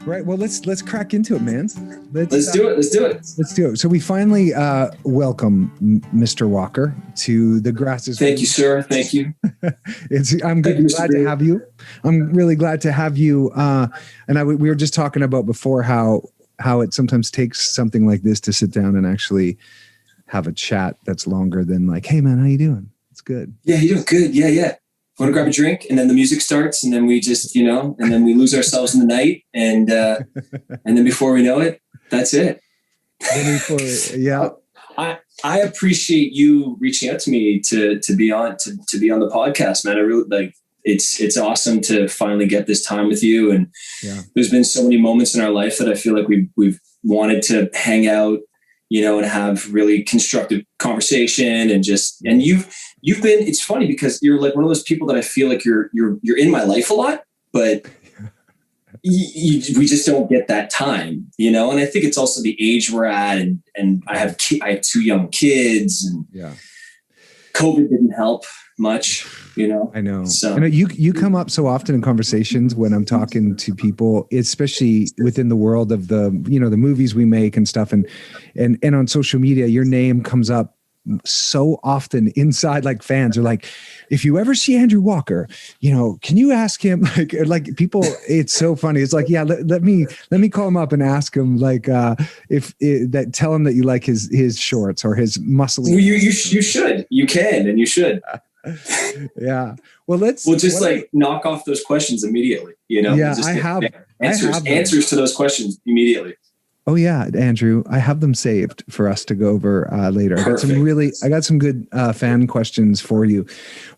Right. Well, let's crack into it, man. Let's do it. Let's do it. So we finally welcome Mr. Walker to the Grass is. Thank you, sir. Thank you. I'm glad to have you. I'm really glad to have you. We were just talking about before how it sometimes takes something like this to sit down and actually have a chat that's longer than like, hey man, how you doing? It's good. Yeah, you're doing good. Yeah. Want to grab a drink, and then the music starts, and then we just, and then we lose ourselves in the night, and then before we know it, that's it. Yeah. I appreciate you reaching out to me to be on the podcast, man. I really like it's awesome to finally get this time with you, and there's been so many moments in our life that I feel like we've wanted to hang out, and have really constructive conversation, and you've been, it's funny because you're like one of those people that I feel like you're in my life a lot, but we just don't get that time, and I think it's also the age we're at, and I have 2 young kids, and COVID didn't help much, I know. So I know you come up so often in conversations when I'm talking to people, especially within the world of the, the movies we make and stuff. And on social media, your name comes up so often inside, like fans are like, if you ever see Andrew Walker, can you ask him like people, it's so funny. It's like, yeah, let me call him up and ask him tell him that you like his shorts or his muscle. Well, you should, you can, and you should. Yeah. Well, knock off those questions immediately, Yeah, just I have answers to those questions immediately. Oh yeah, Andrew, I have them saved for us to go over later. Perfect. I got some good fan questions for you.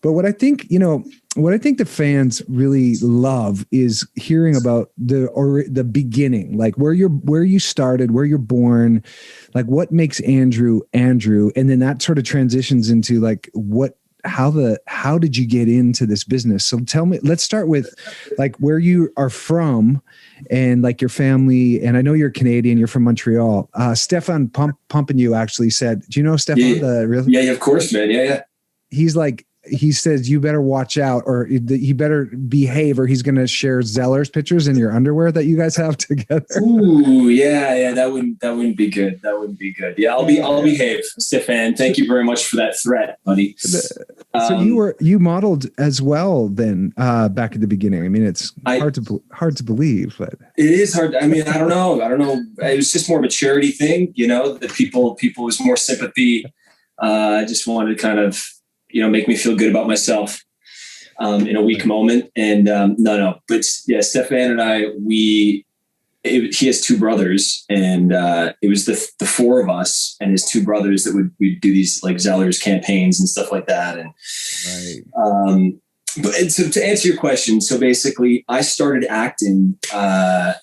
But what I think the fans really love is hearing about the beginning, like where you started, where you're born, like what makes Andrew, and then that sort of transitions into like how did you get into this business? So tell me, let's start with like where you are from and like your family. And I know you're Canadian, you're from Montreal. Stefan Pumping you actually said, do you know Stefan? Yeah, of course, man. Yeah. He says you better watch out, or you better behave, or he's going to share Zeller's pictures in your underwear that you guys have together. Ooh, yeah, that wouldn't be good. That wouldn't be good. Yeah, I'll behave, Stefan. Thank you very much for that threat, buddy. So you modeled as well then back at the beginning. I mean, it's hard to believe, but it is hard. I mean, I don't know. It was just more of a charity thing, that people was more sympathy. I just wanted to kind of, make me feel good about myself in a weak moment. And no. But yeah, Stefan and I, he has 2 brothers, and it was the 4 of us and his 2 brothers that we'd do these like Zeller's campaigns and stuff like that. And but so to answer your question, so basically I started acting. I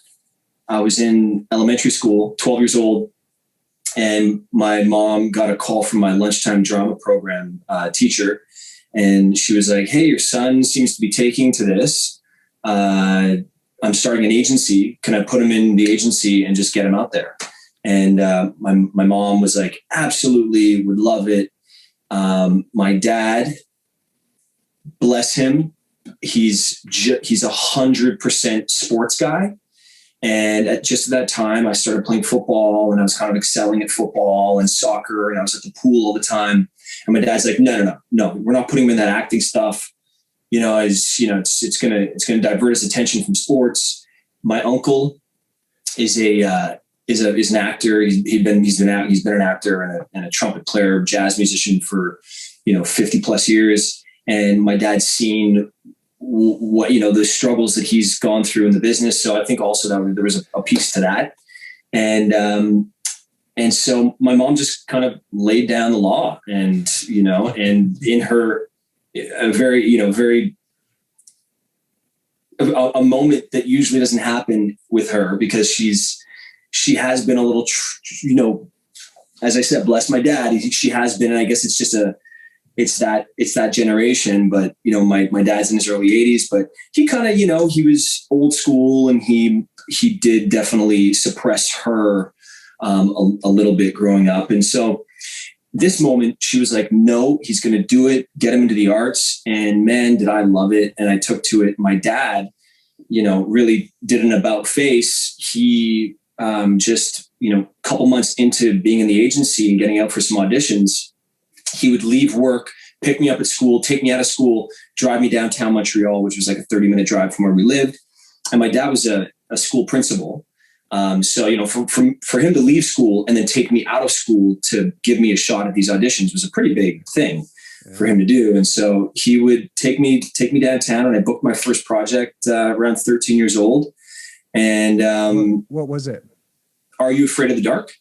was in elementary school, 12 years old. And my mom got a call from my lunchtime drama program teacher. And she was like, hey, your son seems to be taking to this. I'm starting an agency. Can I put him in the agency and just get him out there? And my mom was like, absolutely, would love it. My dad, bless him, he's 100% sports guy. And at that time, I started playing football, and I was kind of excelling at football and soccer, and I was at the pool all the time. And my dad's like, no, we're not putting him in that acting stuff. It's gonna divert his attention from sports. My uncle is an actor. He's been an actor and a trumpet player, jazz musician for 50 plus years. And my dad's seen what the struggles that he's gone through in the business. So I think also that there was a piece to that. And so my mom just kind of laid down the law, and and in her a moment that usually doesn't happen with her, because she has been a little as I said, bless my dad, she has been, and I guess it's just it's that generation. But my dad's in his early 80s, but he kind of he was old school, and he did definitely suppress her a little bit growing up. And so this moment, she was like, no, he's going to do it, get him into the arts. And man, did I love it. And I took to it. My dad really did an about face. He just, a couple months into being in the agency and getting out for some auditions, he would leave work, pick me up at school, take me out of school, drive me downtown Montreal, which was like a 30-minute drive from where we lived. And my dad was a school principal. So, for him to leave school and then take me out of school to give me a shot at these auditions was a pretty big thing for him to do. And so he would take me downtown, and I booked my first project around 13 years old. And what was it? Are You Afraid of the Dark?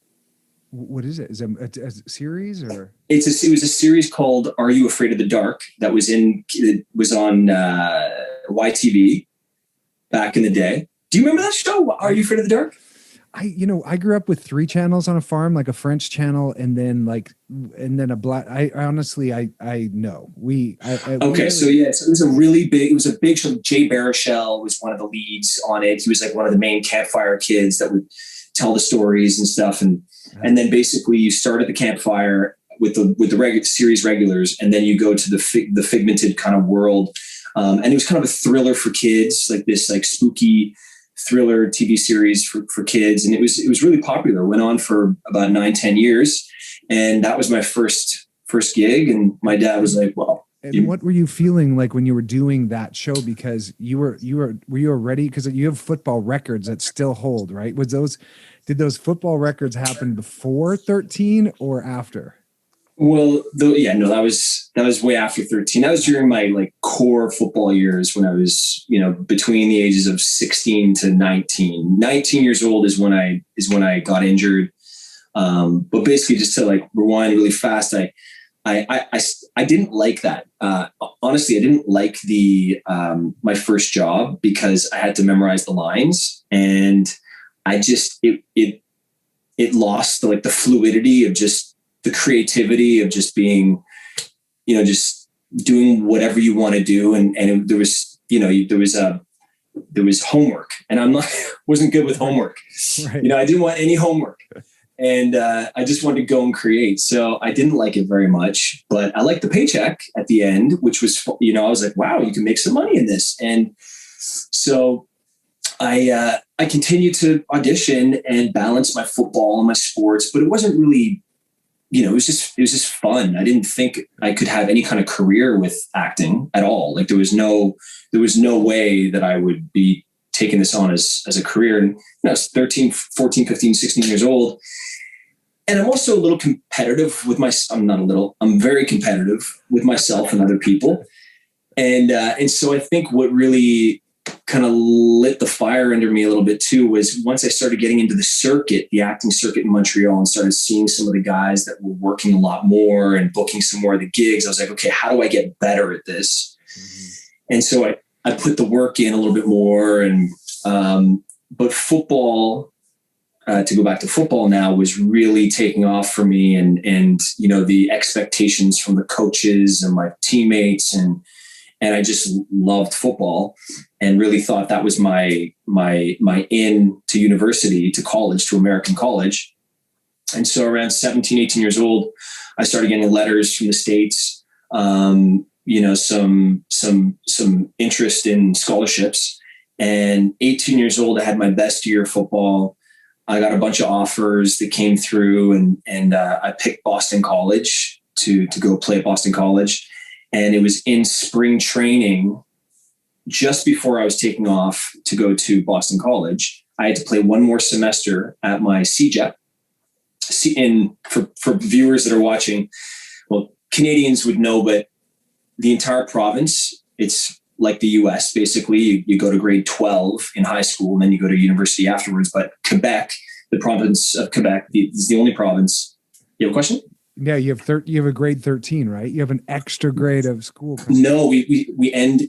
What is it? Is it a series or? It was a series called Are You Afraid of the Dark that was on YTV back in the day. Do you remember that show? Are You Afraid of the Dark? I grew up with 3 channels on a farm, like a French channel, and then a black. I honestly know okay. So it was a big show. Jay Baruchel was one of the leads on it. He was like one of the main campfire kids that would tell the stories and stuff. And then basically you start at the campfire with the series regulars, and then you go to the Figmented kind of world. And it was kind of a thriller for kids, like this like spooky thriller TV series for kids. And it was really popular. Went on for about 9-10 years. And that was my first gig. And my dad was like, well. And what were you feeling like when you were doing that show? Because were you already, because you have football records that still hold, right? Did those football records happen before 13 or after? Well, that was way after 13. That was during my like core football years when I was, between the ages of 16 to 19. 19 years old is when I got injured. But basically, just to like rewind really fast, I didn't like that. Honestly, I didn't like my first job because I had to memorize the lines, and I just it lost the fluidity of just the creativity of just being, just doing whatever you want to do. And there was homework, and wasn't good with homework. Right. I didn't want any homework, and I just wanted to go and create. So I didn't like it very much, but I liked the paycheck at the end, which was, I was like, wow, you can make some money in this. And so I continued to audition and balance my football and my sports, but it wasn't really, it was just fun. I didn't think I could have any kind of career with acting at all. Like there was no way that I would be taking this on as a career. And I was 13, 14, 15, 16 years old. And I'm also a little competitive with I'm very competitive with myself and other people. And so I think what really kind of lit the fire under me a little bit too was once I started getting into the acting circuit in Montreal, and started seeing some of the guys that were working a lot more and booking some more of the gigs. I was like, okay, how do I get better at this? Mm-hmm. And so I put the work in a little bit more. And but football, to go back to football now, was really taking off for me, and the expectations from the coaches and my teammates, and I just loved football and really thought that was my in to university, to college, to American college. And so around 17, 18 years old, I started getting letters from the States, some interest in scholarships. And 18 years old, I had my best year of football. I got a bunch of offers that came through, and I picked Boston College to go play at Boston College. And it was in spring training, just before I was taking off to go to Boston College. I had to play one more semester at my CEGEP. For viewers that are watching, well, Canadians would know, but the entire province, it's like the US, basically. You go to grade 12 in high school, and then you go to university afterwards. But Quebec, the province of Quebec, is the only province. You have a question? Yeah, you have a grade 13, right? You have an extra grade of school. No, we end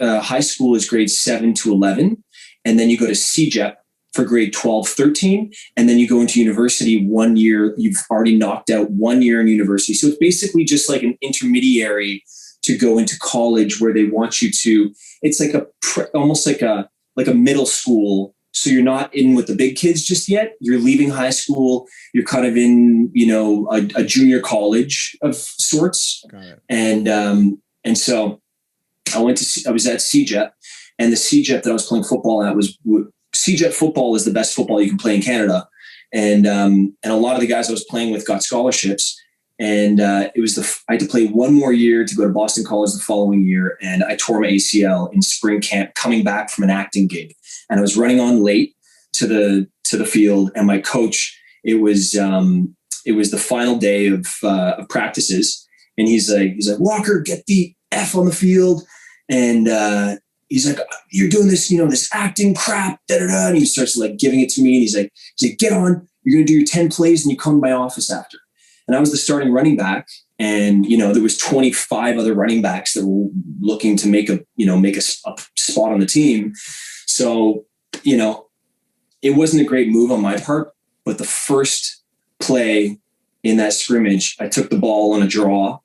high school is grade 7 to 11, and then you go to CEGEP for grade 12, 13, and then you go into university 1 year. You've already knocked out 1 year in university, so it's basically just like an intermediary to go into college, where they want you to. It's like almost like a middle school. So you're not in with the big kids just yet. You're leaving high school. You're kind of in, a junior college of sorts. Got it. And so I was at CEGEP, And the CJET that I was playing football at was CJET football is the best football you can play in Canada. And a lot of the guys I was playing with got scholarships. And it was I had to play one more year to go to Boston College the following year. And I tore my ACL in spring camp coming back from an acting gig. And I was running on late to the field. And my coach, it was the final day of practices. And he's like, Walker, get the F on the field. And he's like, you're doing this, this acting crap, da da da. And he starts like giving it to me. And he's like, get on, you're going to do your 10 plays and you come to my office after. And I was the starting running back. And, there was 25 other running backs that were looking to make a spot on the team. So, it wasn't a great move on my part, but the first play in that scrimmage, I took the ball on a draw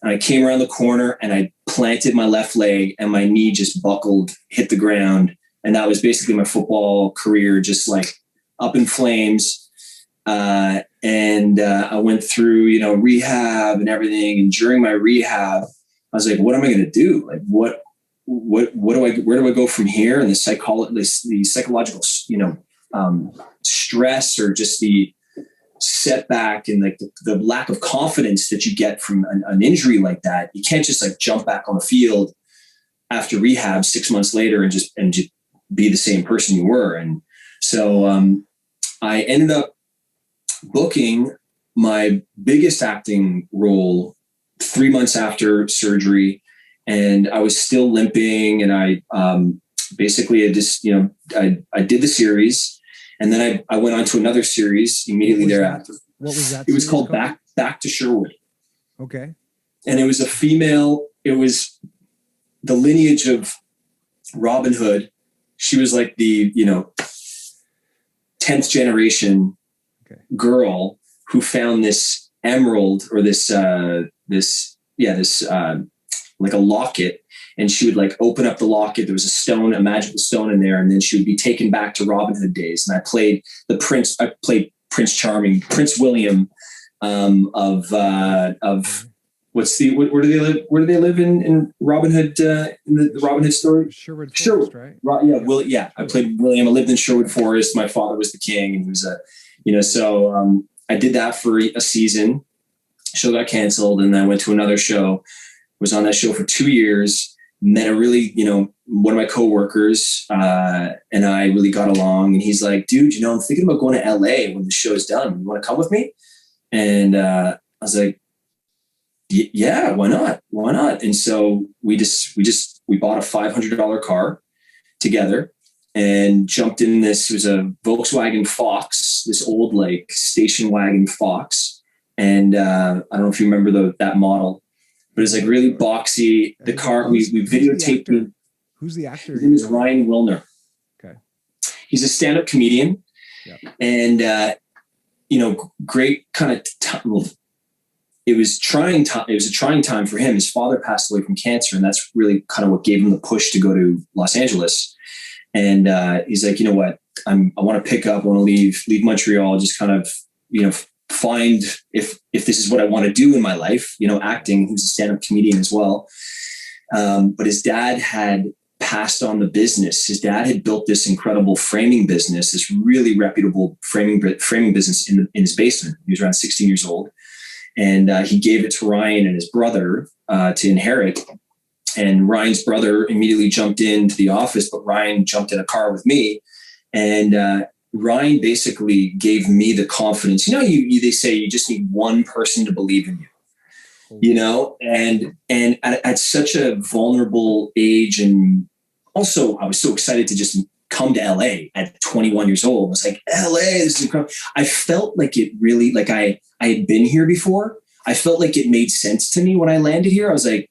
and I came around the corner and I planted my left leg and my knee just buckled, hit the ground. And that was basically my football career, just like up in flames. I went through, rehab and everything. And during my rehab, I was like, what am I going to do? Like, where do I go from here? And the psychological, stress or just the setback and like the lack of confidence that you get from an injury like that. You can't just like jump back on the field after rehab 6 months later and just be the same person you were. And so I ended up booking my biggest acting role 3 months after surgery, and I was still limping. And I basically I did the series, and then I went on to another series immediately thereafter. What was that? It was called Back to Sherwood. Okay. And it was a female. It was the lineage of Robin Hood. She was like the 10th generation girl who found this emerald or this like a locket, and she would like open up the locket. There was a magical stone in there, and then she would be taken back to Robin Hood days. And I played Prince Charming, Prince William of where do they live? Where do they live in Robin Hood? In the Robin Hood story, Sherwood Forest, right? Yeah. I played William. I lived in Sherwood Forest. My father was the king, and he was So I did that for a season. Show got canceled, and then I went to another show. Was on that show for 2 years. Met a really, one of my coworkers, and I really got along. And he's like, dude, I'm thinking about going to LA when the show's done. You want to come with me? And I was like, yeah, why not? Why not? And so we bought a $500 car together and jumped in this. It was a Volkswagen Fox, this old like station wagon Fox. And I don't know if you remember that model, but it's like really boxy. The car, we videotaped it. Who's the actor? His name is Ryan Wilner. Okay. He's a stand-up comedian. Yep. And, great kind of time. It was trying time. It was a trying time for him. His father passed away from cancer, and that's really kind of what gave him the push to go to Los Angeles. And he's like, you know what? I want to pick up. I want to leave Montreal. Just kind of, find if this is what I want to do in my life. Acting. He was a stand-up comedian as well. But his dad had passed on the business. His dad had built this incredible framing business, this really reputable framing business in his basement. He was around 16 years old. And he gave it to Ryan and his brother to inherit. And Ryan's brother immediately jumped into the office, but Ryan jumped in a car with me. And Ryan basically gave me the confidence. They say you just need one person to believe in you. And at such a vulnerable age, and also I was so excited to just come to LA at 21 years old. I was like, LA, this is incredible. I felt like it really, like I had been here before. I felt like it made sense to me when I landed here. I was like,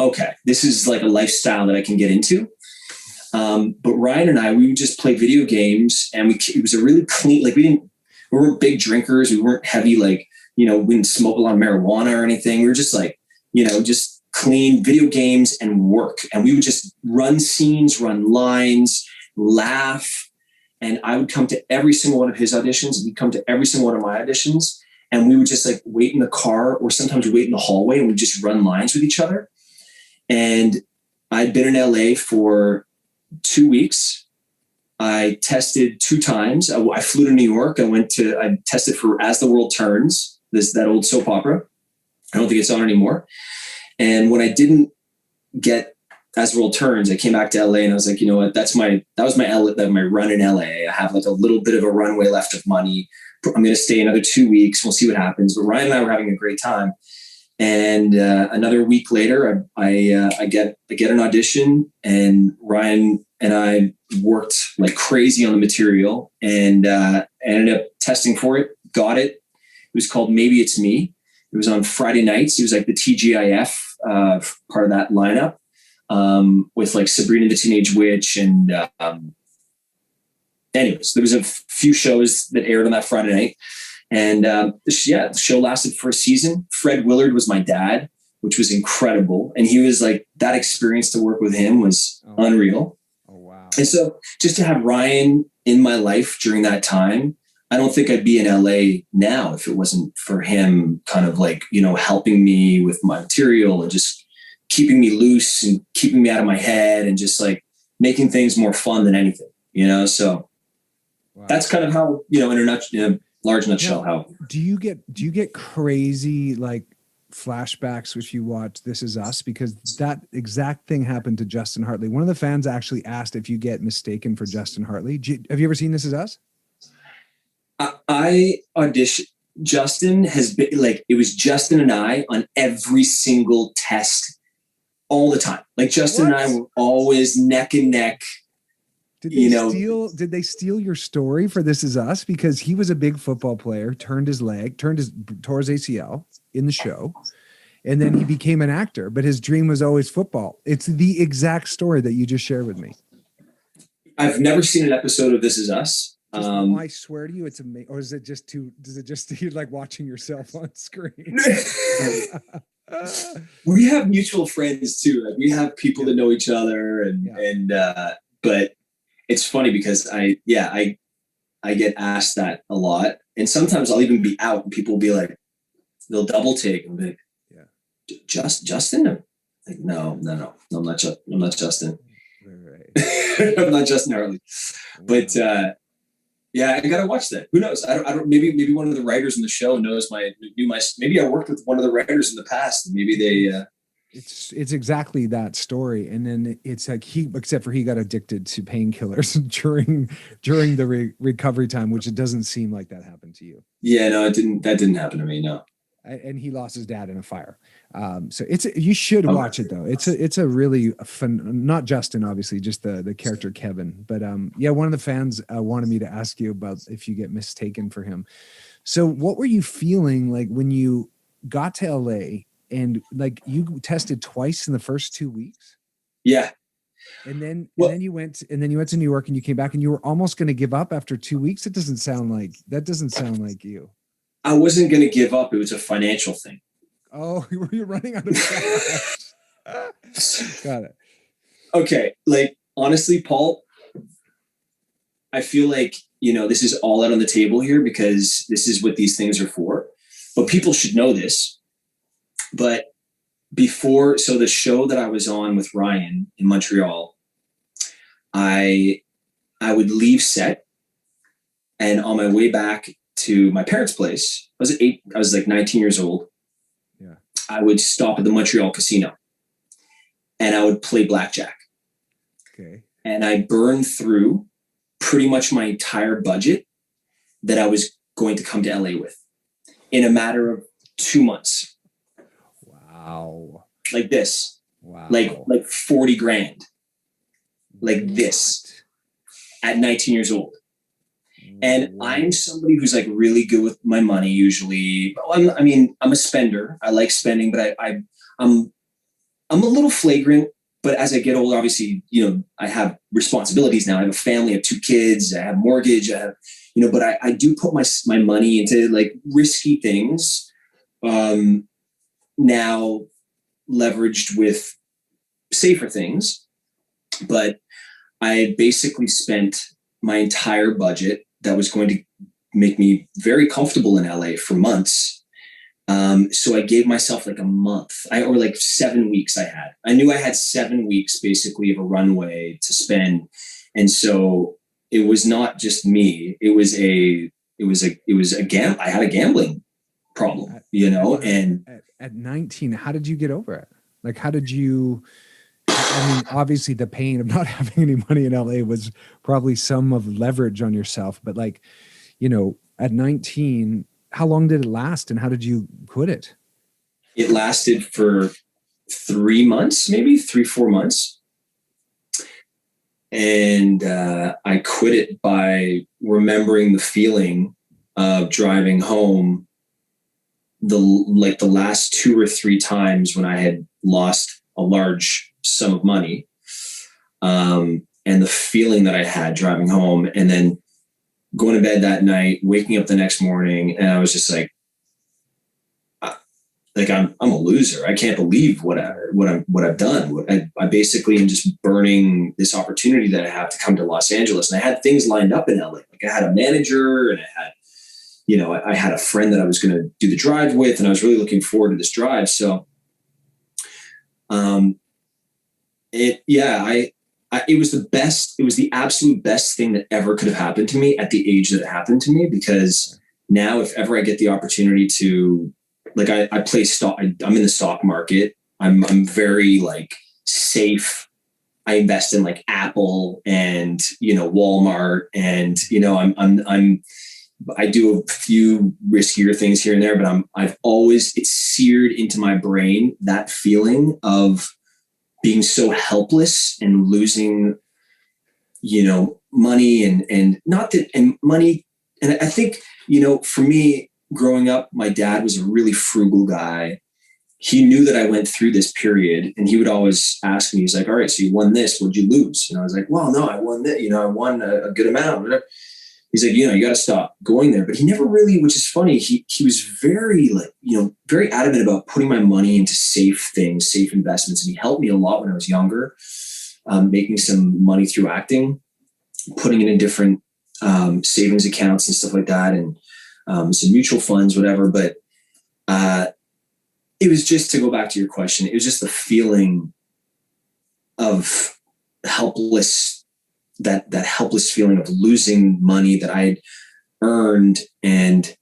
okay, this is like a lifestyle that I can get into. But Ryan and I, we would just play video games, and it was a really clean, like we weren't big drinkers. We weren't heavy, like, we didn't smoke a lot of marijuana or anything. We were just like, just clean video games and work. And we would just run scenes, run lines, laugh. And I would come to every single one of his auditions, and he'd come to every single one of my auditions. And we would just like wait in the car, or sometimes wait in the hallway, and we'd just run lines with each other. And I'd been in LA for 2 weeks. I tested 2 times. I flew to New York. I tested for As the World Turns, that old soap opera. I don't think it's on anymore. And when I didn't get As the World Turns, I came back to LA and I was like, you know what? That was my run in LA. I have like a little bit of a runway left of money. I'm going to stay another 2 weeks. We'll see what happens. But Ryan and I were having a great time. And another week later, I get an audition, and Ryan and I worked like crazy on the material, and ended up testing for it. Got it. It was called Maybe It's Me. It was on Friday nights. It was like the TGIF part of that lineup, with like Sabrina the Teenage Witch. And anyways, there was a few shows that aired on that Friday night. And the show lasted for a season. Fred Willard was my dad, which was incredible. And he was like, that experience to work with him was unreal. Oh, wow. And so just to have Ryan in my life during that time, I don't think I'd be in LA now if it wasn't for him kind of like, you know, helping me with my material and just keeping me loose and keeping me out of my head and just like making things more fun than anything, you know? So that's kind of how, you know, in a large nutshell, how. Do you get crazy like flashbacks if you watch This Is Us? Because that exact thing happened to Justin Hartley. One of the fans actually asked if you get mistaken for Justin Hartley. Have you ever seen This Is Us? I auditioned. Justin has been like, it was Justin and I on every single test all the time. Like Justin and I were always neck and neck. Did they steal your story for This Is Us? Because he was a big football player, tore his ACL in the show, and then he became an actor, but his dream was always football. It's the exact story that you just shared with me. I've never seen an episode of This Is Us. I swear to you, it's amazing. Or is it just you like watching yourself on screen? We have mutual friends too. Like we have people that know each other, but it's funny because I get asked that a lot, and sometimes I'll even be out and people will be like, they'll double take and be like, Justin? I'm like, no, I'm not Justin. Right. I'm not Justin Hartley. But I gotta watch that. Who knows? I don't. Maybe one of the writers in the show knew my. Maybe I worked with one of the writers in the past, and maybe they. It's exactly that story, and then it's like except for he got addicted to painkillers during the recovery time, which it doesn't seem like that happened to you. Yeah, no, it didn't. That didn't happen to me. No. And he lost his dad in a fire. So you should watch it though. It's a really fun, not Justin, obviously, just the character Kevin, but one of the fans wanted me to ask you about if you get mistaken for him. So what were you feeling like when you got to LA and like you tested twice in the first 2 weeks? Yeah. And then you went to New York and you came back and you were almost going to give up after 2 weeks. That doesn't sound like you. I wasn't going to give up. It was a financial thing. Oh, you're running out of cash. Got it. Okay. Like, honestly, Paul, I feel like, this is all out on the table here because this is what these things are for. But people should know this. But so the show that I was on with Ryan in Montreal, I would leave set, and on my way back to my parents' place, I was like 19 years old. Yeah. I would stop at the Montreal casino and I would play blackjack. Okay. And I burned through pretty much my entire budget that I was going to come to LA with in a matter of 2 months. Wow. Like this. Wow. Like 40 grand. Like this at 19 years old. And I'm somebody who's like really good with my money usually. I'm a spender. I like spending, but I'm a little flagrant. But as I get older, obviously, I have responsibilities now. I have a family, I have 2 kids, I have mortgage, I have, but I do put my money into like risky things. Now leveraged with safer things. But I basically spent my entire budget that was going to make me very comfortable in LA for months, So I gave myself like a month, or like 7 weeks. I knew I had 7 weeks basically of a runway to spend. And so it was not just me. It was I had a gambling problem, and at 19, how did you get over it? Like, how did you, I mean, obviously the pain of not having any money in LA was probably some of leverage on yourself, but like, at 19, how long did it last and how did you quit it? It lasted for 3 months, maybe 3, 4 months. And I quit it by remembering the feeling of driving home the last 2 or 3 times when I had lost a large sum of money. And the feeling that I had driving home, and then going to bed that night, waking up the next morning, and I was just like I'm a loser. I can't believe what I've done. I basically am just burning this opportunity that I have to come to Los Angeles. And I had things lined up in LA. Like I had a manager, and I had a friend that I was going to do the drive with, and I was really looking forward to this drive. So, it was the best. It was the absolute best thing that ever could have happened to me at the age that it happened to me, because now if ever I get the opportunity to, like, I play stock, I'm in the stock market. I'm very like safe. I invest in like Apple and, Walmart, and, I do a few riskier things here and there, but it's seared into my brain, that feeling of being so helpless and losing, money and not that, and money. And I think, for me growing up, my dad was a really frugal guy. He knew that I went through this period, and he would always ask me, he's like, all right, so you won this, what'd you lose? And I was like, well, no, I won that, I won a good amount, whatever. He's like, you got to stop going there. But he never really, which is funny, he was very very adamant about putting my money into safe things, safe investments. And he helped me a lot when I was younger, making some money through acting, putting it in different savings accounts and stuff like that, and some mutual funds, whatever. But it was just, to go back to your question, it was just the feeling of helpless, that helpless feeling of losing money that I had earned. And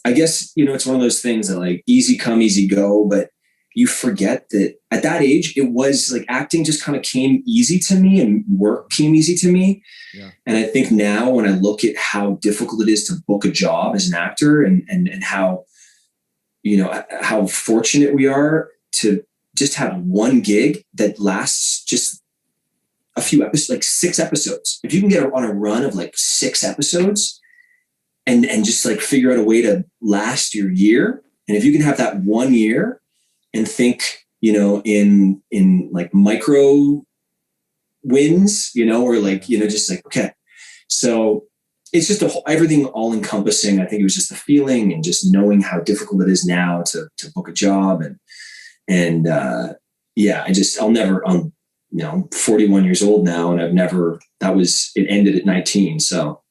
I guess, it's one of those things that like easy come, easy go, but you forget that at that age, it was like acting just kind of came easy to me, and work came easy to me. Yeah. And I think now when I look at how difficult it is to book a job as an actor, and how, how fortunate we are to just have one gig that lasts just a few episodes, like 6 episodes. If you can get on a run of like 6 episodes and just like figure out a way to last your year. And if you can have that 1 year and think, in like micro wins, or like, just like, okay. So it's just everything all encompassing. I think it was just the feeling and just knowing how difficult it is now to book a job. I'm 41 years old now, and it ended at 19. So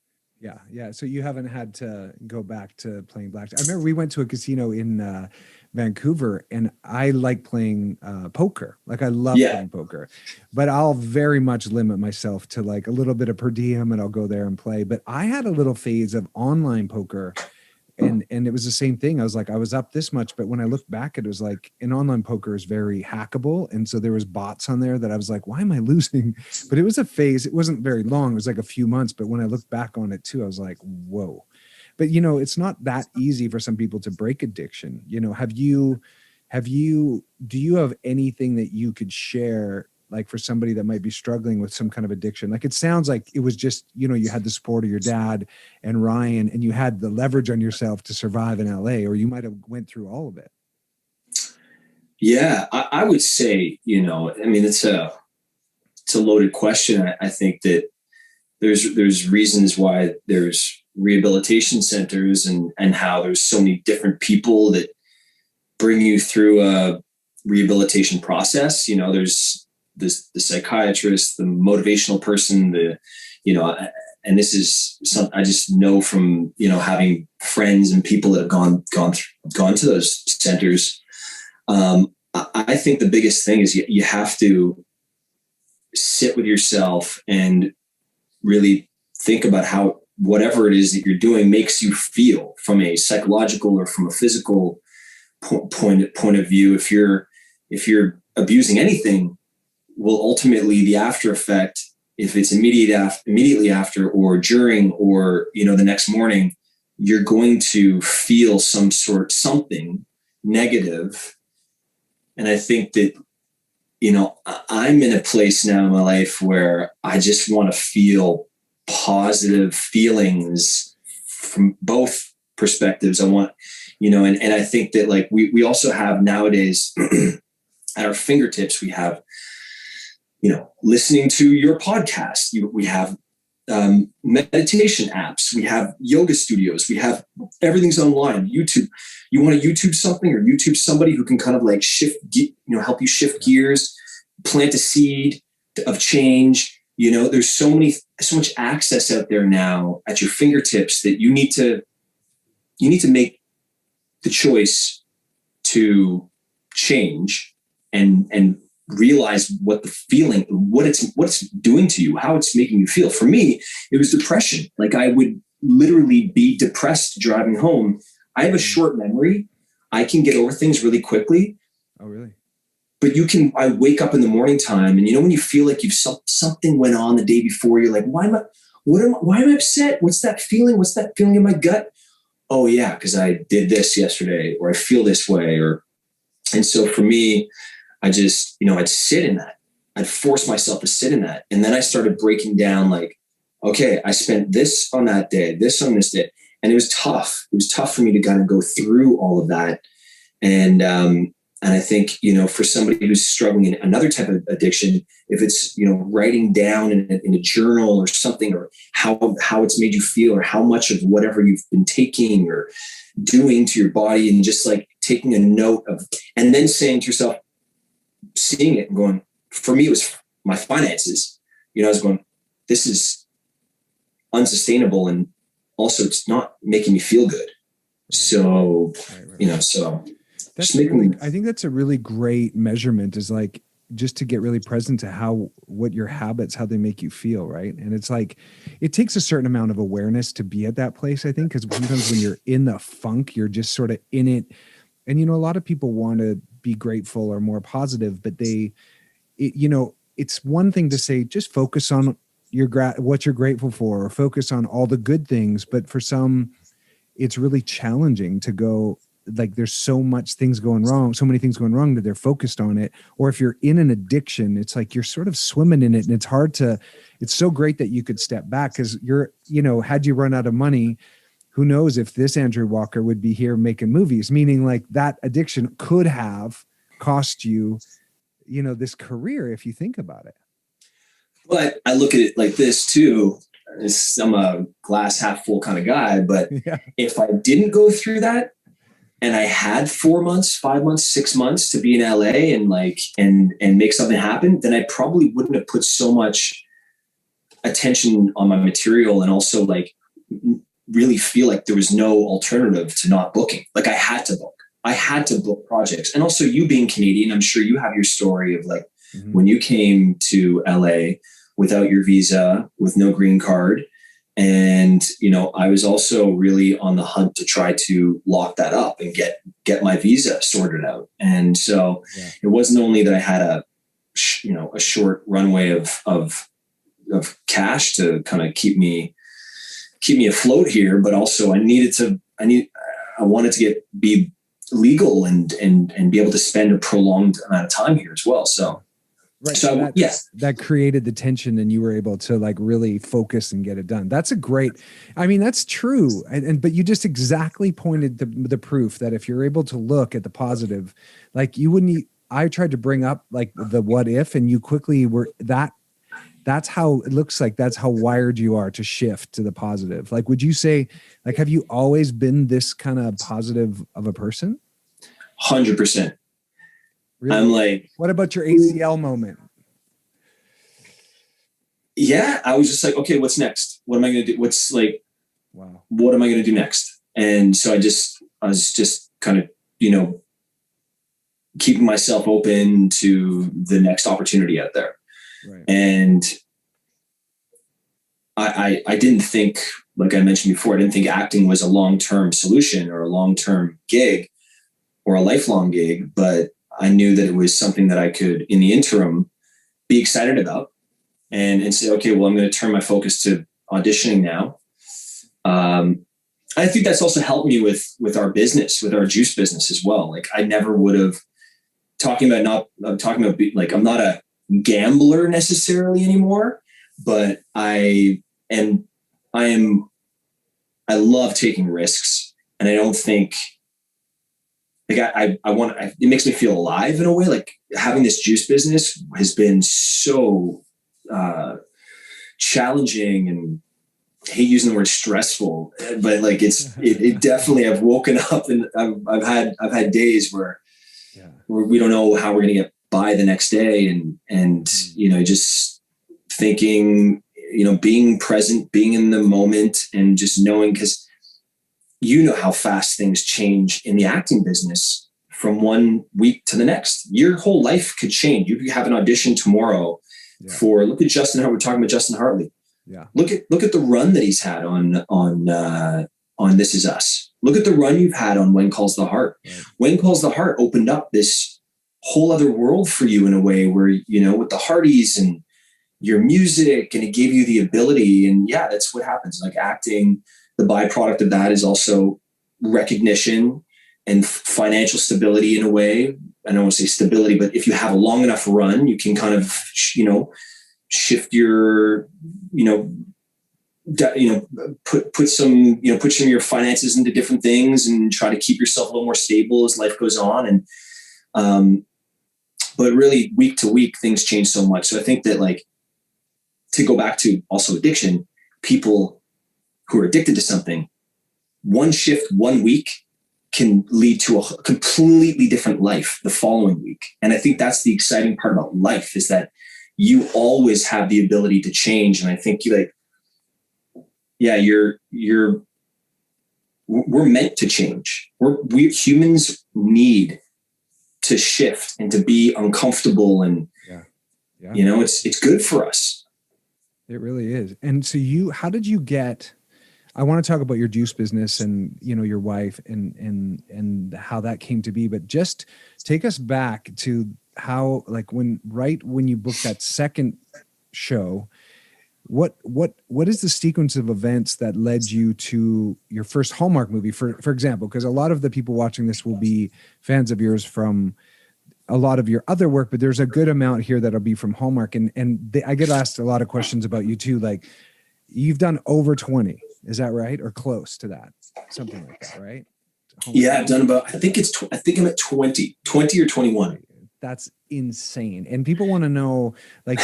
yeah. So you haven't had to go back to playing blackjack. I remember we went to a casino in Vancouver, and I like playing poker. Like I love playing poker, but I'll very much limit myself to like a little bit of per diem, and I'll go there and play. But I had a little phase of online poker, and it was the same thing. I was up this much, but when I look back, it was like, an online poker is very hackable. And so there was bots on there that I was like, why am I losing? But it was a phase. It wasn't very long. It was like a few months. But when I look back on it too, I was like, whoa. But it's not that easy for some people to break addiction. Do you have anything that you could share, like for somebody that might be struggling with some kind of addiction? Like it sounds like it was just, you had the support of your dad and Ryan, and you had the leverage on yourself to survive in LA, or you might have went through all of it. Yeah, I would say, it's a loaded question. I think that there's reasons why there's rehabilitation centers, and how there's so many different people that bring you through a rehabilitation process. There's the psychiatrist, the motivational person, and this is something I just know from, having friends and people that have gone to those centers. I think the biggest thing is you have to sit with yourself and really think about how whatever it is that you're doing makes you feel from a psychological or from a physical point of view. If you're abusing anything, will ultimately the after effect, if it's immediately after or during or the next morning, you're going to feel something negative. And I think that I'm in a place now in my life where I just want to feel positive feelings from both perspectives. I want, and I think that like we also have nowadays at our fingertips, we have, listening to your podcast, we have meditation apps, we have yoga studios, we have everything's online. YouTube, you want to YouTube something or YouTube somebody who can kind of like help you shift gears, plant a seed of change. There's so much access out there now at your fingertips that you need to make the choice to change and realize what it's doing to you, how it's making you feel. For me, it was depression. Like I would literally be depressed driving home. I have a short memory. I can get over things really quickly. Oh, really? But I wake up in the morning time and when you feel like something went on the day before, you're like, why am I upset? What's that feeling? What's that feeling in my gut? Oh yeah, because I did this yesterday, or I feel this way, and so for me, I just, I'd sit in that. I'd force myself to sit in that. And then I started breaking down like, okay, I spent this on that day, this on this day. And it was tough. It was tough for me to kind of go through all of that. And I think, for somebody who's struggling in another type of addiction, if it's, writing down in a journal or something, or how it's made you feel, or how much of whatever you've been taking or doing to your body, and just like taking a note of, and then saying to yourself, seeing it and going, for me, it was my finances. I was going, this is unsustainable. And also it's not making me feel good. So, right. So that's I think that's a really great measurement, is like, just to get really present to what your habits, how they make you feel. Right. And it's like, it takes a certain amount of awareness to be at that place, I think, because sometimes when you're in the funk, you're just sort of in it. And, a lot of people want to be grateful or more positive, but it's one thing to say, just focus on what you're grateful for, or focus on all the good things. But for some, it's really challenging to go, like, there's so many things going wrong that they're focused on it. Or if you're in an addiction, it's like, you're sort of swimming in it, and it's so great that you could step back, because had you run out of money, who knows if this Andrew Walker would be here making movies, meaning like that addiction could have cost you, this career, if you think about it. Well, I look at it like this too. I'm a glass half full kind of guy, but yeah. If I didn't go through that and I had 4 months, 5 months, 6 months to be in LA and make something happen, then I probably wouldn't have put so much attention on my material, and also like really feel like there was no alternative to not booking. Like I had to book projects. And also, you being Canadian, I'm sure you have your story of like, when you came to LA without your visa, with no green card. And, I was also really on the hunt to try to lock that up and get my visa sorted out. And so It wasn't only that I had a short runway of cash to kind of keep me afloat here, but also I wanted to be legal and be able to spend a prolonged amount of time here as well. So, right. So that created the tension, and you were able to like really focus and get it done. That's that's true. But you just exactly pointed the proof that if you're able to look at the positive, like I tried to bring up like the what if, and you quickly were that's how it looks like. That's how wired you are to shift to the positive. Like, would you say, like, have you always been this kind of positive of a person? 100%. Really? I'm like, what about your ACL moment? yeah, I was just like, okay, what's next? What am I going to do? What's like, Wow. what am I going to do next? And so I was just kind of, you know, keeping myself open to the next opportunity out there. Right. And I didn't think, like I mentioned before, I didn't think acting was a long-term solution or a long-term gig or a lifelong gig, but I knew that it was something that I could, in the interim, be excited about and say, okay, well, I'm going to turn my focus to auditioning now. I think that's also helped me with our business, with our juice business as well. Like I never would have I'm not a gambler necessarily anymore, but I love taking risks, and I don't think like it makes me feel alive in a way. Like having this juice business has been so challenging, and I hate using the word stressful, but like it definitely, I've woken up and I've had days where we don't know how we're going to get by the next day. And, you know, just thinking, you know, being present, being in the moment, and just knowing, because you know how fast things change in the acting business from one week to the next. Your whole life could change. You could have an audition tomorrow look at Justin Hart. We're talking about Justin Hartley. Yeah. Look at the run that he's had on This Is Us. Look at the run you've had on When Calls the Heart. Right. When Calls the Heart opened up this whole other world for you in a way where, you know, with the Hardys and your music, and it gave you the ability. And yeah, that's what happens. Like acting, the byproduct of that is also recognition and financial stability in a way. I don't want to say stability, but if you have a long enough run, you can kind of, you know, shift your, put some of your finances into different things and try to keep yourself a little more stable as life goes on. And, but really week to week, things change so much. So I think that, like, to go back to also addiction, people who are addicted to something, one shift, 1 week can lead to a completely different life the following week. And I think that's the exciting part about life, is that you always have the ability to change. And I think we're meant to change. We humans need to shift and to be uncomfortable. And, you know, it's good for us. It really is. And so how did you get, I want to talk about your juice business and, you know, your wife and how that came to be, but just take us back to how, like, when you booked that second show, what is the sequence of events that led you to your first Hallmark movie, for example? Because a lot of the people watching this will be fans of yours from a lot of your other work, but there's a good amount here that'll be from Hallmark. I get asked a lot of questions about you too. Like, you've done over 20, is that right? Or close to that, something like that, right? Hallmark. Yeah, I've done about, I think I'm at 20 or 21. That's insane. And people want to know, like,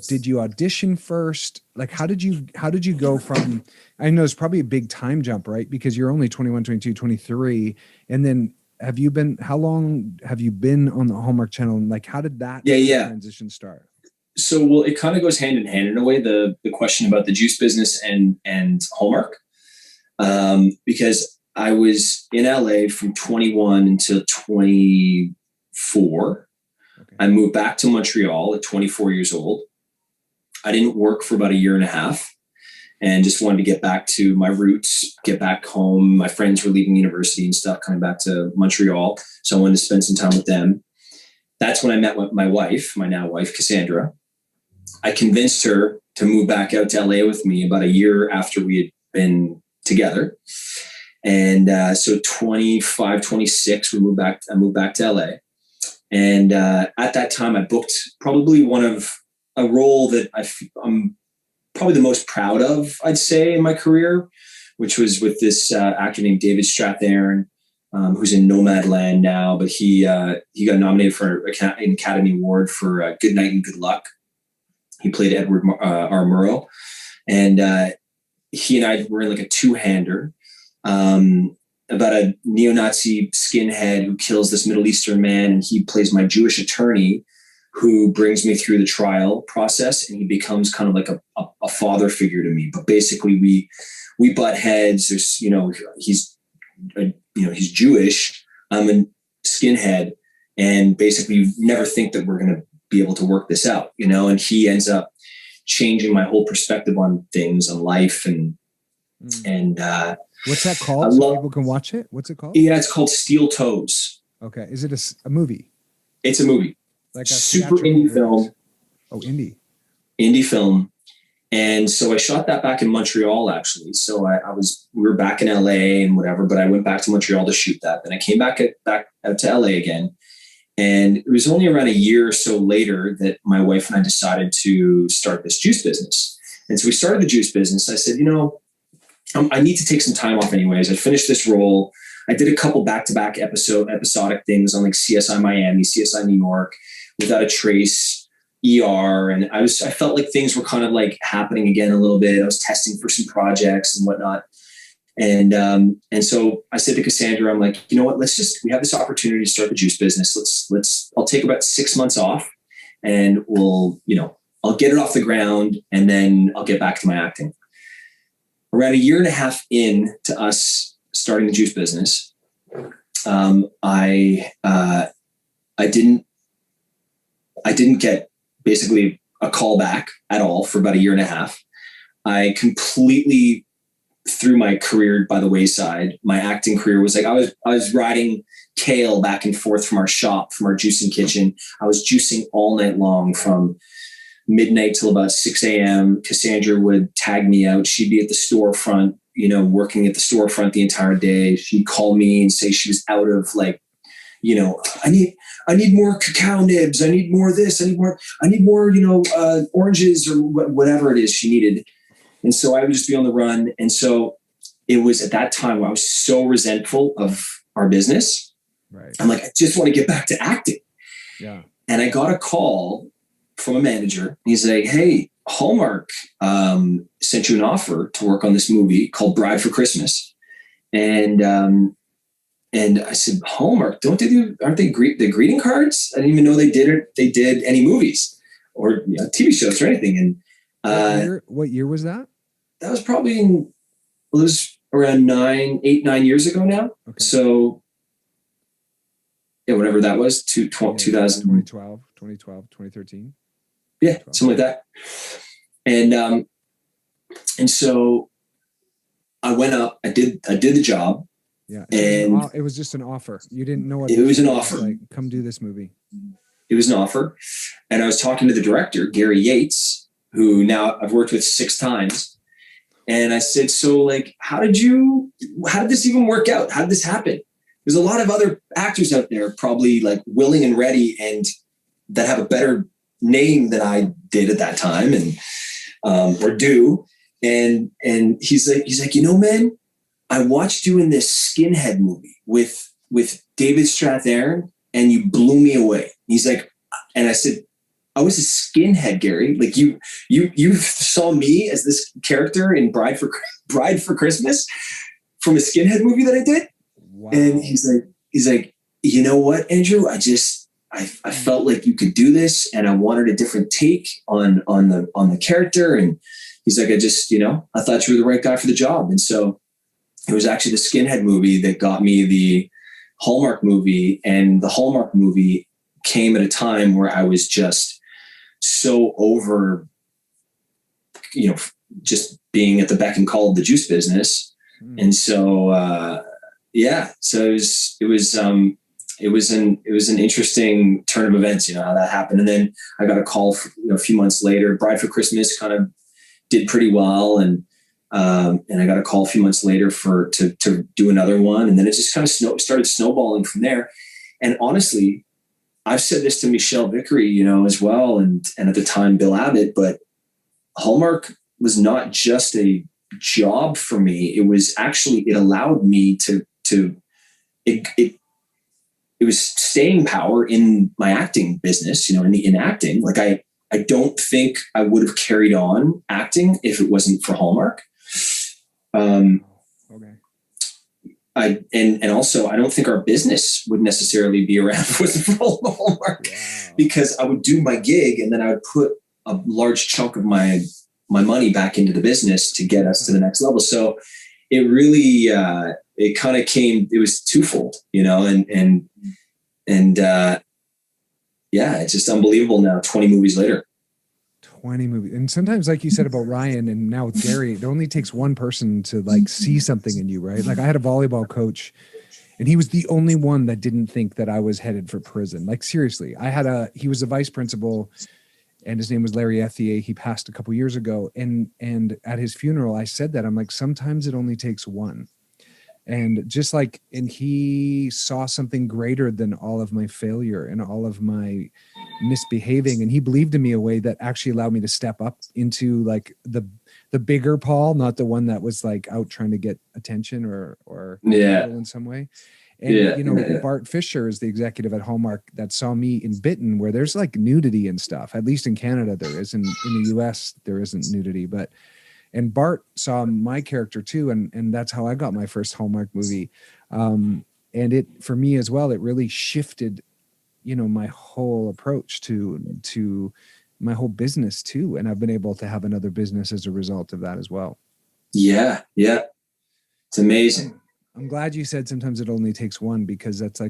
did you audition first? Like, how did you go from, I know it's probably a big time jump, right? Because you're only 21, 22, 23. And then how long have you been on the Hallmark Channel? And like, how did that transition start? So, well, it kind of goes hand in hand in a way, the question about the juice business and Hallmark, because I was in LA from 21 until 24. Okay. I moved back to Montreal at 24 years old. I didn't work for about a year and a half and just wanted to get back to my roots, get back home. My friends were leaving university and stuff, coming back to Montreal. So I wanted to spend some time with them. That's when I met my wife, my now wife, Cassandra. I convinced her to move back out to LA with me about a year after we had been together. And so 25, 26, I moved back to LA. And at that time, I booked probably a role that I'm probably the most proud of, I'd say, in my career, which was with this actor named David Strathairn, who's in Nomadland now, but he got nominated for an Academy Award for Good Night and Good Luck. He played Edward R. Murrow, and he and I were in like a two-hander about a neo-Nazi skinhead who kills this Middle Eastern man, and he plays my Jewish attorney, who brings me through the trial process, and he becomes kind of like a father figure to me. But basically we butt heads. There's, he's Jewish. I'm a skinhead, and basically you never think that we're going to be able to work this out, and he ends up changing my whole perspective on things, on life. And what's that called? So people can watch it. What's it called? Yeah, it's called Steel Toes. Okay. Is it a movie? It's a movie. Like a super indie film. Oh, indie film. And so I shot that back in Montreal, actually. So we were back in LA and whatever, but I went back to Montreal to shoot that. Then I came back out to LA again. And it was only around a year or so later that my wife and I decided to start this juice business. And so we started the juice business. I said, I need to take some time off anyways. I finished this role. I did a couple back-to-back episodic things on like CSI Miami, CSI New York, Without a Trace, ER. And I felt like things were kind of like happening again a little bit. I was testing for some projects and whatnot. And so I said to Cassandra, I'm like, you know what, we have this opportunity to start the juice business. I'll take about 6 months off, and I'll get it off the ground, and then I'll get back to my acting. Around a year and a half in to us starting the juice business, I didn't get basically a call back at all for about a year and a half. I completely threw my career by the wayside. My acting career was like, I was riding kale back and forth from our shop, from our juicing kitchen. I was juicing all night long from midnight till about 6 a.m. Cassandra would tag me out. She'd be at the storefront, working at the storefront the entire day. She'd call me and say she was out of I need more cacao nibs. I need more of this. I need more, oranges or whatever it is she needed. And so I would just be on the run. And so it was at that time where I was so resentful of our business. Right. I'm like, I just want to get back to acting. Yeah. And I got a call from a manager. He's like, hey, Hallmark sent you an offer to work on this movie called Bride for Christmas. And I said, Hallmark, aren't they the greeting cards? I didn't even know they did any movies or TV shows or anything. And what year was that? That was probably it was around 9 years ago now. Okay. So yeah, whatever that was, 2012, 2013. Yeah, something like that. And so I went up, I did the job. Yeah. And it was just an offer. You didn't know what it was an offer. Like, come do this movie. It was an offer. And I was talking to the director, Gary Yates, who now I've worked with 6 times. And I said, so like, how did this even work out? How did this happen? There's a lot of other actors out there probably like willing and ready and that have a better name than I did at that time and or do. And he's like, man, I watched you in this Skinhead movie with David Strathairn and you blew me away. He's like, and I said, I was a skinhead, Gary. Like you saw me as this character in Bride for Christmas from a skinhead movie that I did. Wow. And he's like, you know what, Andrew? I felt like you could do this, and I wanted a different take on the character. And he's like, I thought you were the right guy for the job. And so it was actually the Skinhead movie that got me the Hallmark movie, and the Hallmark movie came at a time where I was just so over, just being at the beck and call of the juice business. And so, so it was an interesting turn of events, how that happened. And then I got a call a few months later. Bride for Christmas kind of did pretty well. And I got a call a few months later to do another one. And then it just kind of started snowballing from there. And honestly, I've said this to Michelle Vickery, as well. And at the time, Bill Abbott, but Hallmark was not just a job for me. It was actually, it allowed me it was staying power in my acting business, in acting. Like I don't think I would have carried on acting if it wasn't for Hallmark. Okay. and also I don't think our business would necessarily be around if it wasn't for Hallmark, because I would do my gig and then I would put a large chunk of my money back into the business to get us to the next level. So it really, it kind of came, it was twofold, yeah, it's just unbelievable now, 20 movies later. 20 movies. And sometimes, like you said about Ryan and now with Gary, it only takes one person to like see something in you, right? Like I had a volleyball coach and he was the only one that didn't think that I was headed for prison. Like seriously, he was a vice principal and his name was Larry Ethier. He passed a couple years ago. And at his funeral, I said that I'm like, sometimes it only takes one. And just like, and he saw something greater than all of my failure and all of my misbehaving. And he believed in me a way that actually allowed me to step up into like the bigger Paul, not the one that was like out trying to get attention or in some way. And, Bart Fisher is the executive at Hallmark that saw me in Bitten, where there's like nudity and stuff. At least in Canada, there is. In the US, there isn't nudity, and Bart saw my character too. And that's how I got my first Hallmark movie. And it, for me as well, it really shifted, my whole approach to my whole business too. And I've been able to have another business as a result of that as well. Yeah. Yeah. It's amazing. I'm glad you said sometimes it only takes one, because that's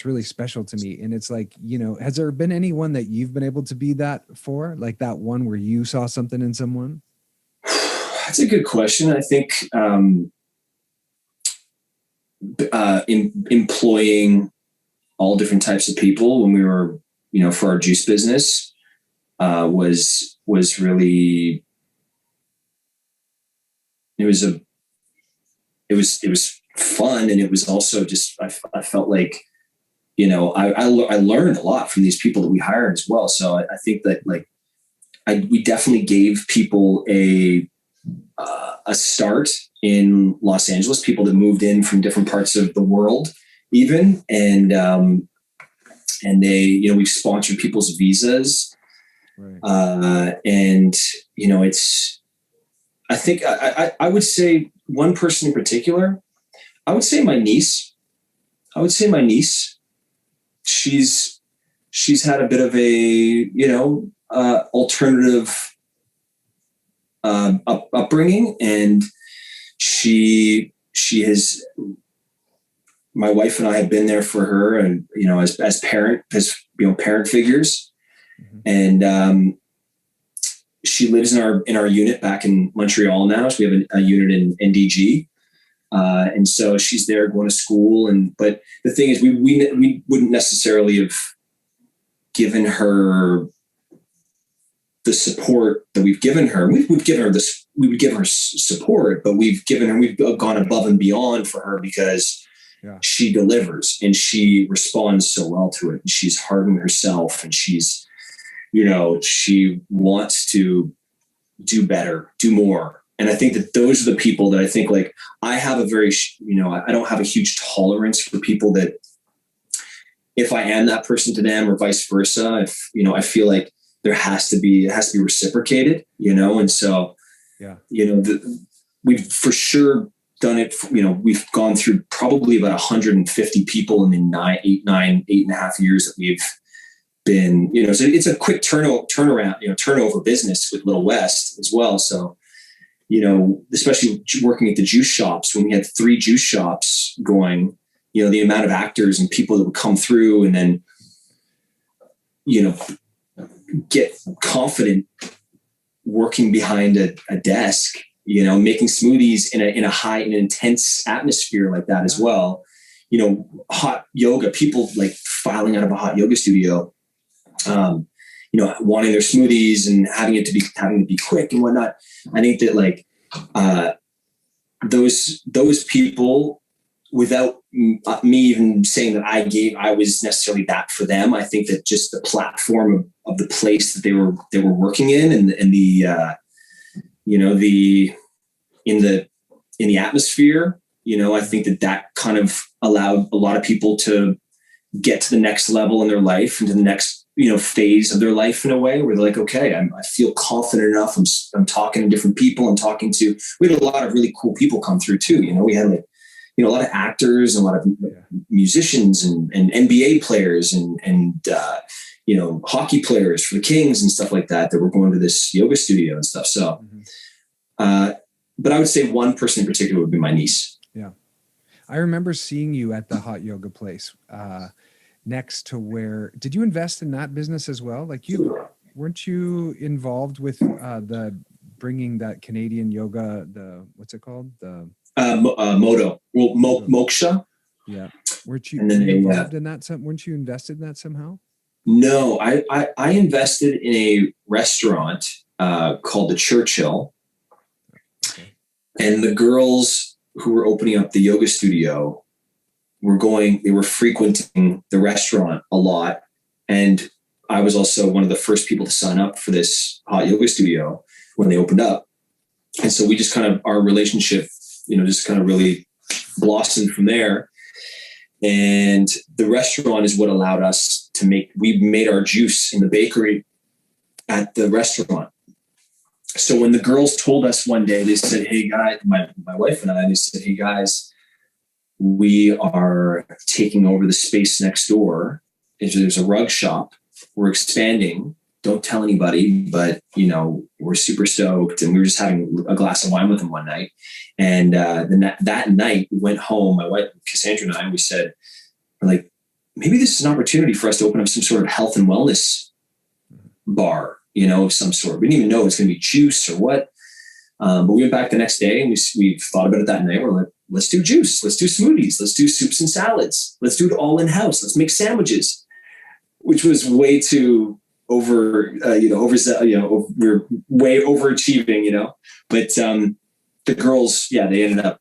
really special to me. And it's like, has there been anyone that you've been able to be that for, like that one where you saw something in someone? That's a good question. I think employing all different types of people when we were, for our juice business was really, it was fun. And it was also just, I felt like, I learned a lot from these people that we hired as well. So I think that we definitely gave people a start in Los Angeles, people that moved in from different parts of the world even. And they, we've sponsored people's visas. Right. I think I would say one person in particular, I would say my niece. She's had a bit of a, alternative upbringing, and she has, my wife and I have been there for her, and as parent figures. Mm-hmm. And she lives in our unit back in Montreal now. So we have a unit in NDG, and so she's there going to school. But the thing is, we wouldn't necessarily have given her the support that we've given her. We would give her support, but we've gone above and beyond for her, because she delivers and she responds so well to it. And she's hardened herself, and she's, she wants to do better, do more. And I think that those are the people that I think, like, I have a very, I don't have a huge tolerance for people that, if I am that person to them or vice versa, if, I feel like it has to be reciprocated, and so, we've for sure done it. We've gone through probably about 150 people in the 8 and a half years that we've been, so it's a quick turnaround, turnover business with Little West as well. So, especially working at the juice shops, when we had 3 juice shops going, the amount of actors and people that would come through and then, get confident working behind a desk, making smoothies in an intense atmosphere like that as well. Hot yoga, people like filing out of a hot yoga studio, wanting their smoothies and having to be quick and whatnot. I think that those people, without me even saying that I was necessarily that for them, I think that just the platform of the place that they were working in, and the in the atmosphere, I think that kind of allowed a lot of people to get to the next level in their life, and to the next, phase of their life, in a way where they're like, okay, I feel confident enough. I'm talking to different people. We had a lot of really cool people come through too. We had a lot of actors and a lot of musicians and NBA players and hockey players for the Kings and stuff like that were going to this yoga studio and stuff. So, but I would say one person in particular would be my niece. Yeah. I remember seeing you at the hot yoga place, next to where, did you invest in that business as well? Like weren't you involved with, bringing that Canadian yoga, what's it called? Modo, Moksha. Yeah. Weren't you involved in that? Weren't you invested in that somehow? No, I invested in a restaurant called the Churchill. Okay. And the girls who were opening up the yoga studio they were frequenting the restaurant a lot. And I was also one of the first people to sign up for this hot yoga studio when they opened up. And so we just our relationship, just kind of really blossomed from there. And the restaurant is what allowed us we made our juice in the bakery at the restaurant. So when the girls told us one day, they said, hey guys, my wife and I, they said, hey guys, we are taking over the space next door. There's a rug shop. We're expanding. Don't tell anybody, but we're super stoked. And we were just having a glass of wine with them one night. And then that night we went home, my wife, Cassandra, and I, and we said, maybe this is an opportunity for us to open up some sort of health and wellness bar, of some sort. We didn't even know it's going to be juice or what. But we went back the next day and we thought about it that night. We're like, let's do juice. Let's do smoothies. Let's do soups and salads. Let's do it all in house. Let's make sandwiches, which was way too we're way overachieving, but the girls, they ended up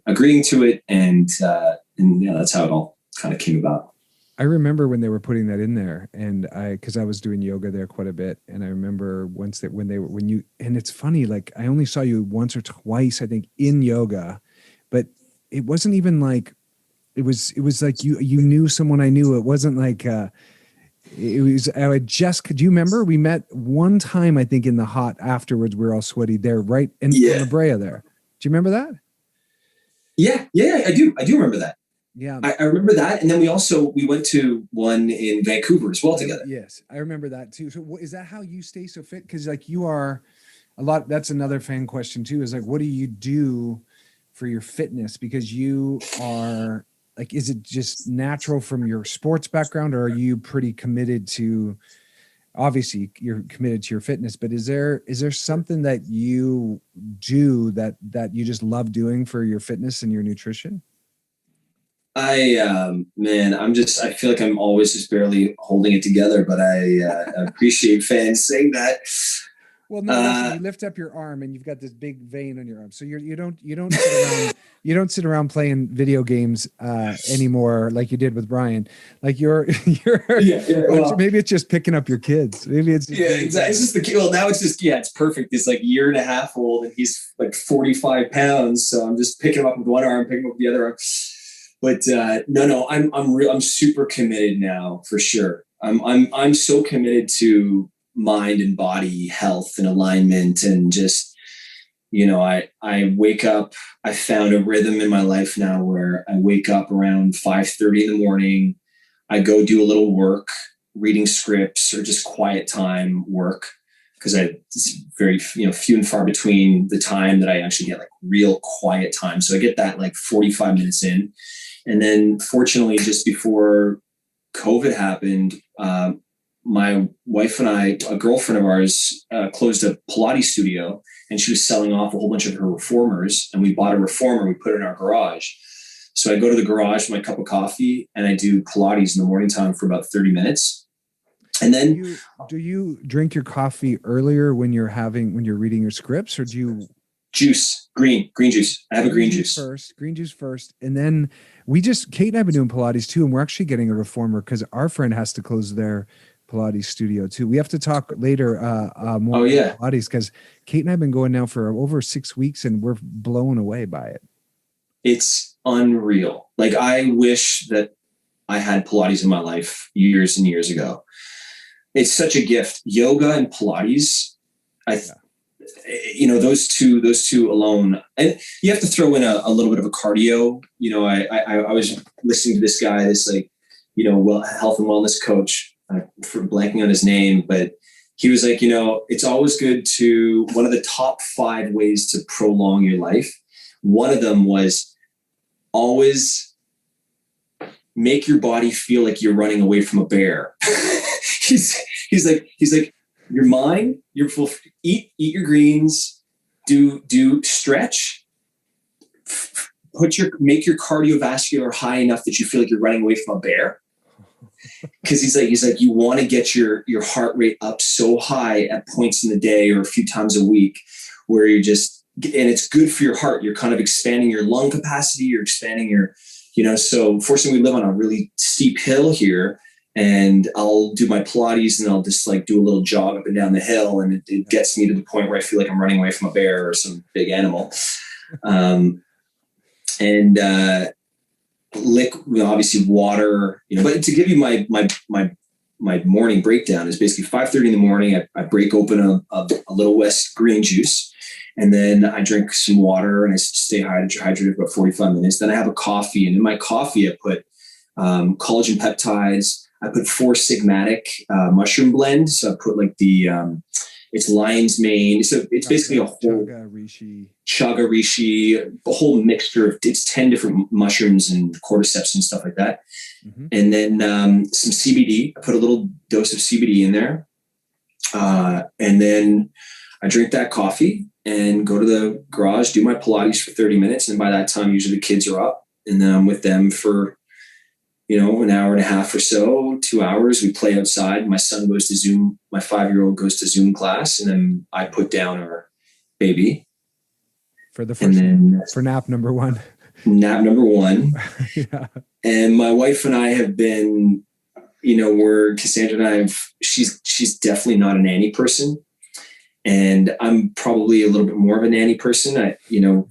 agreeing to it. And that's how it all kind of came about. I remember when they were putting that in there, and because I was doing yoga there quite a bit, and I remember when it's funny, like I only saw you once or twice, I think, in yoga, but it wasn't even like it was like you knew someone I knew. It wasn't like do you remember we met one time, I think, in the hot afterwards, we were all sweaty there, right in La Brea there. Do you remember that? Yeah, I do remember that. Yeah, I remember that. And then we went to one in Vancouver as well together. Yes, I remember that too. So is that how you stay so fit? Because like you are a lot, that's another fan question too, is like, what do you do for your fitness? Because you are like, is it just natural from your sports background, or are you pretty committed to, obviously you're committed to your fitness, but is there something that you do that you just love doing for your fitness and your nutrition? I feel like I'm always just barely holding it together, but I appreciate fans saying that. Well, no, listen, you lift up your arm and you've got this big vein on your arm. So you don't sit around playing video games anymore like you did with Brian. Like you're well, maybe it's just picking up your kids. Maybe it's exactly. It's just the kid. Well, now it's just it's perfect. It's like 1.5 years old and he's like 45 pounds. So I'm just picking him up with one arm, picking him up with the other arm. But no, I'm super committed now for sure. I'm so committed to mind and body health and alignment, and just, I wake up, I found a rhythm in my life now where I wake up around 5:30 in the morning. I go do a little work, reading scripts or just quiet time work, because it's very, few and far between the time that I actually get like real quiet time. So I get that like 45 minutes in. And then fortunately, just before COVID happened, my wife and I, a girlfriend of ours, closed a Pilates studio, and she was selling off a whole bunch of her reformers. And we bought a reformer, we put it in our garage. So I go to the garage with my cup of coffee and I do Pilates in the morning time for about 30 minutes. And then do you drink your coffee earlier when you're reading your scripts, or do you juice, green juice? I have a green juice first. And then Kate and I have been doing Pilates too. And we're actually getting a reformer because our friend has to close their Pilates studio too. We have to talk later more about Pilates, because Kate and I have been going now for over 6 weeks and we're blown away by it. It's unreal. Like, I wish that I had Pilates in my life years and years ago. It's such a gift. Yoga and Pilates, those two alone, and you have to throw in a little bit of a cardio. I was listening to this guy, this like, health and wellness coach, for blanking on his name, but he was like, it's always good to, one of the top 5 ways to prolong your life. One of them was always make your body feel like you're running away from a bear. he's like, your mind, eat your greens, do stretch, make your cardiovascular high enough that you feel like you're running away from a bear. Cause he's like, you want to get your heart rate up so high at points in the day or a few times a week where you're just, and it's good for your heart. You're kind of expanding your lung capacity. You're expanding your, so fortunately we live on a really steep hill here, and I'll do my Pilates and I'll just like do a little jog up and down the hill. And it gets me to the point where I feel like I'm running away from a bear or some big animal. Obviously water, but to give you my morning breakdown is basically 5:30 in the morning. I break open a Little West green juice, and then I drink some water and I stay hydrated for about 45 minutes. Then I have a coffee, and in my coffee I put collagen peptides. I put 4-Sigmatic mushroom blend. So I put like it's lion's mane. So it's basically a whole chaga reishi, a whole mixture of, it's 10 different mushrooms and cordyceps and stuff like that. Mm-hmm. And then some CBD. I put a little dose of CBD in there. And then I drink that coffee and go to the garage, do my Pilates for 30 minutes. And by that time, usually the kids are up, and then I'm with them for an hour and a half or so, 2 hours. We play outside. My son goes to Zoom. My 5-year-old goes to Zoom class, and then I put down our baby for the first, for nap number 1. Nap number 1. Yeah. And my wife and I have been, Cassandra and she's definitely not a nanny person, and I'm probably a little bit more of a nanny person.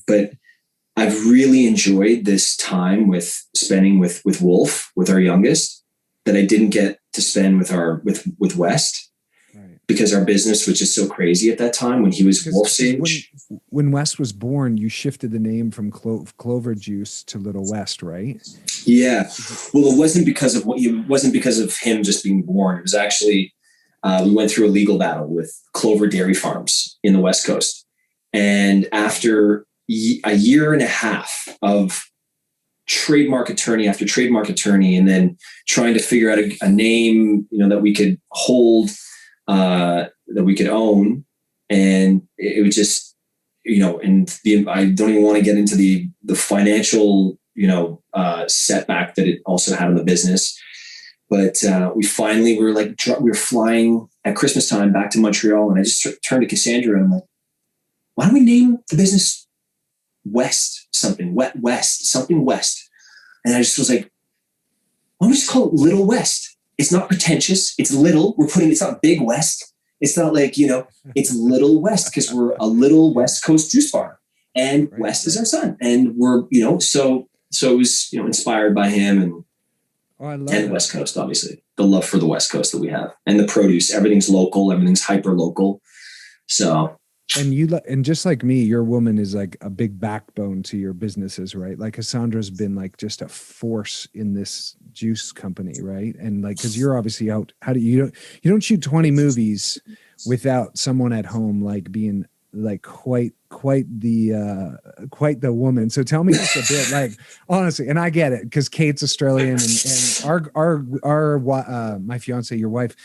But I've really enjoyed this time spending with Wolf, with our youngest, that I didn't get to spend with West, right, because our business was just so crazy at that time when he was Wolf's age. When West was born, you shifted the name from Clover Juice to Little West, right? Yeah. Well, it wasn't because of him just being born. It was actually, we went through a legal battle with Clover Dairy Farms in the West Coast. And after a year and a half of trademark attorney after trademark attorney, and then trying to figure out a name, that we could hold, that we could own. And it was just, I don't even want to get into the financial, setback that it also had on the business. But we finally we were flying at Christmas time back to Montreal, and I just turned to Cassandra and I'm like, why don't we name the business West something, something West? And I just was like, why don't we just call it Little West? It's not pretentious. It's little. It's not Big West. It's not like, it's Little West, because we're a little West Coast juice bar, and right, West is our son. And we're, so it was, inspired by him and the West Coast, obviously the love for the West Coast that we have, and the produce, everything's local, everything's hyper local. So. And just like me, your woman is like a big backbone to your businesses, right? Like Cassandra's been like just a force in this juice company, right? And like, cause you're obviously out, you don't shoot 20 movies without someone at home, like being like quite the woman. So tell me just a bit, like, honestly, and I get it, cause Kate's Australian, and our my fiance, your wife,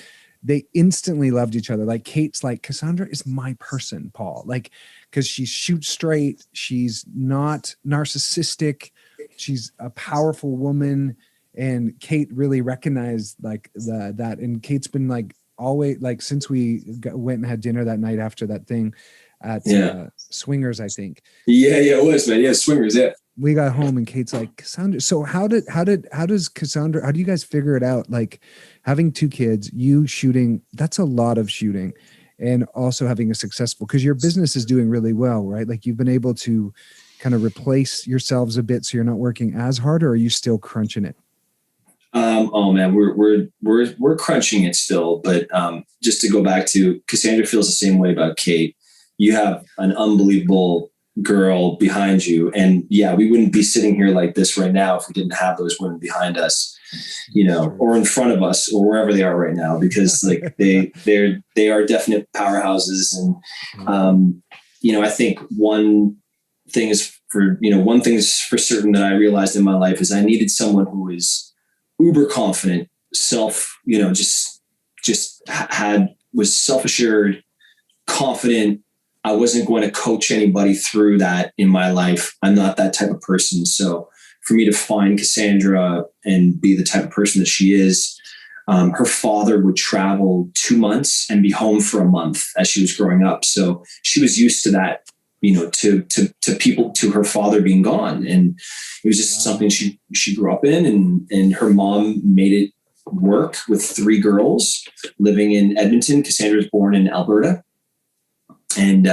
they instantly loved each other. Like Kate's like, Cassandra is my person, Paul. Like, cause she shoots straight. She's not narcissistic. She's a powerful woman. And Kate really recognized like that. And Kate's been like always, like since we went and had dinner that night after that thing at Swingers, I think. Yeah, it was, man. Yeah, Swingers. Yeah. We got home and Kate's like, Cassandra. So how does Cassandra, how do you guys figure it out? Like having 2 kids, you shooting, that's a lot of shooting, and also having a successful, because your business is doing really well, right? Like you've been able to kind of replace yourselves a bit, so you're not working as hard, or are you still crunching it? Oh man, we're crunching it still, but just to go back to, Cassandra feels the same way about Kate. you have an unbelievable girl behind you. And yeah, we wouldn't be sitting here like this right now if we didn't have those women behind us, you know, or in front of us or wherever they are right now, because like they are definite powerhouses. And, you know, I think one thing is for certain that I realized in my life is I needed someone who was uber confident, was self-assured, confident. I wasn't going to coach anybody through that in my life. I'm not that type of person. So for me to find Cassandra and be the type of person that she is, her father would travel 2 months and be home for a month as she was growing up. So she was used to that, you know, to her father being gone. And it was just something she grew up in, and her mom made it work with 3 girls living in Edmonton. Cassandra was born in Alberta. And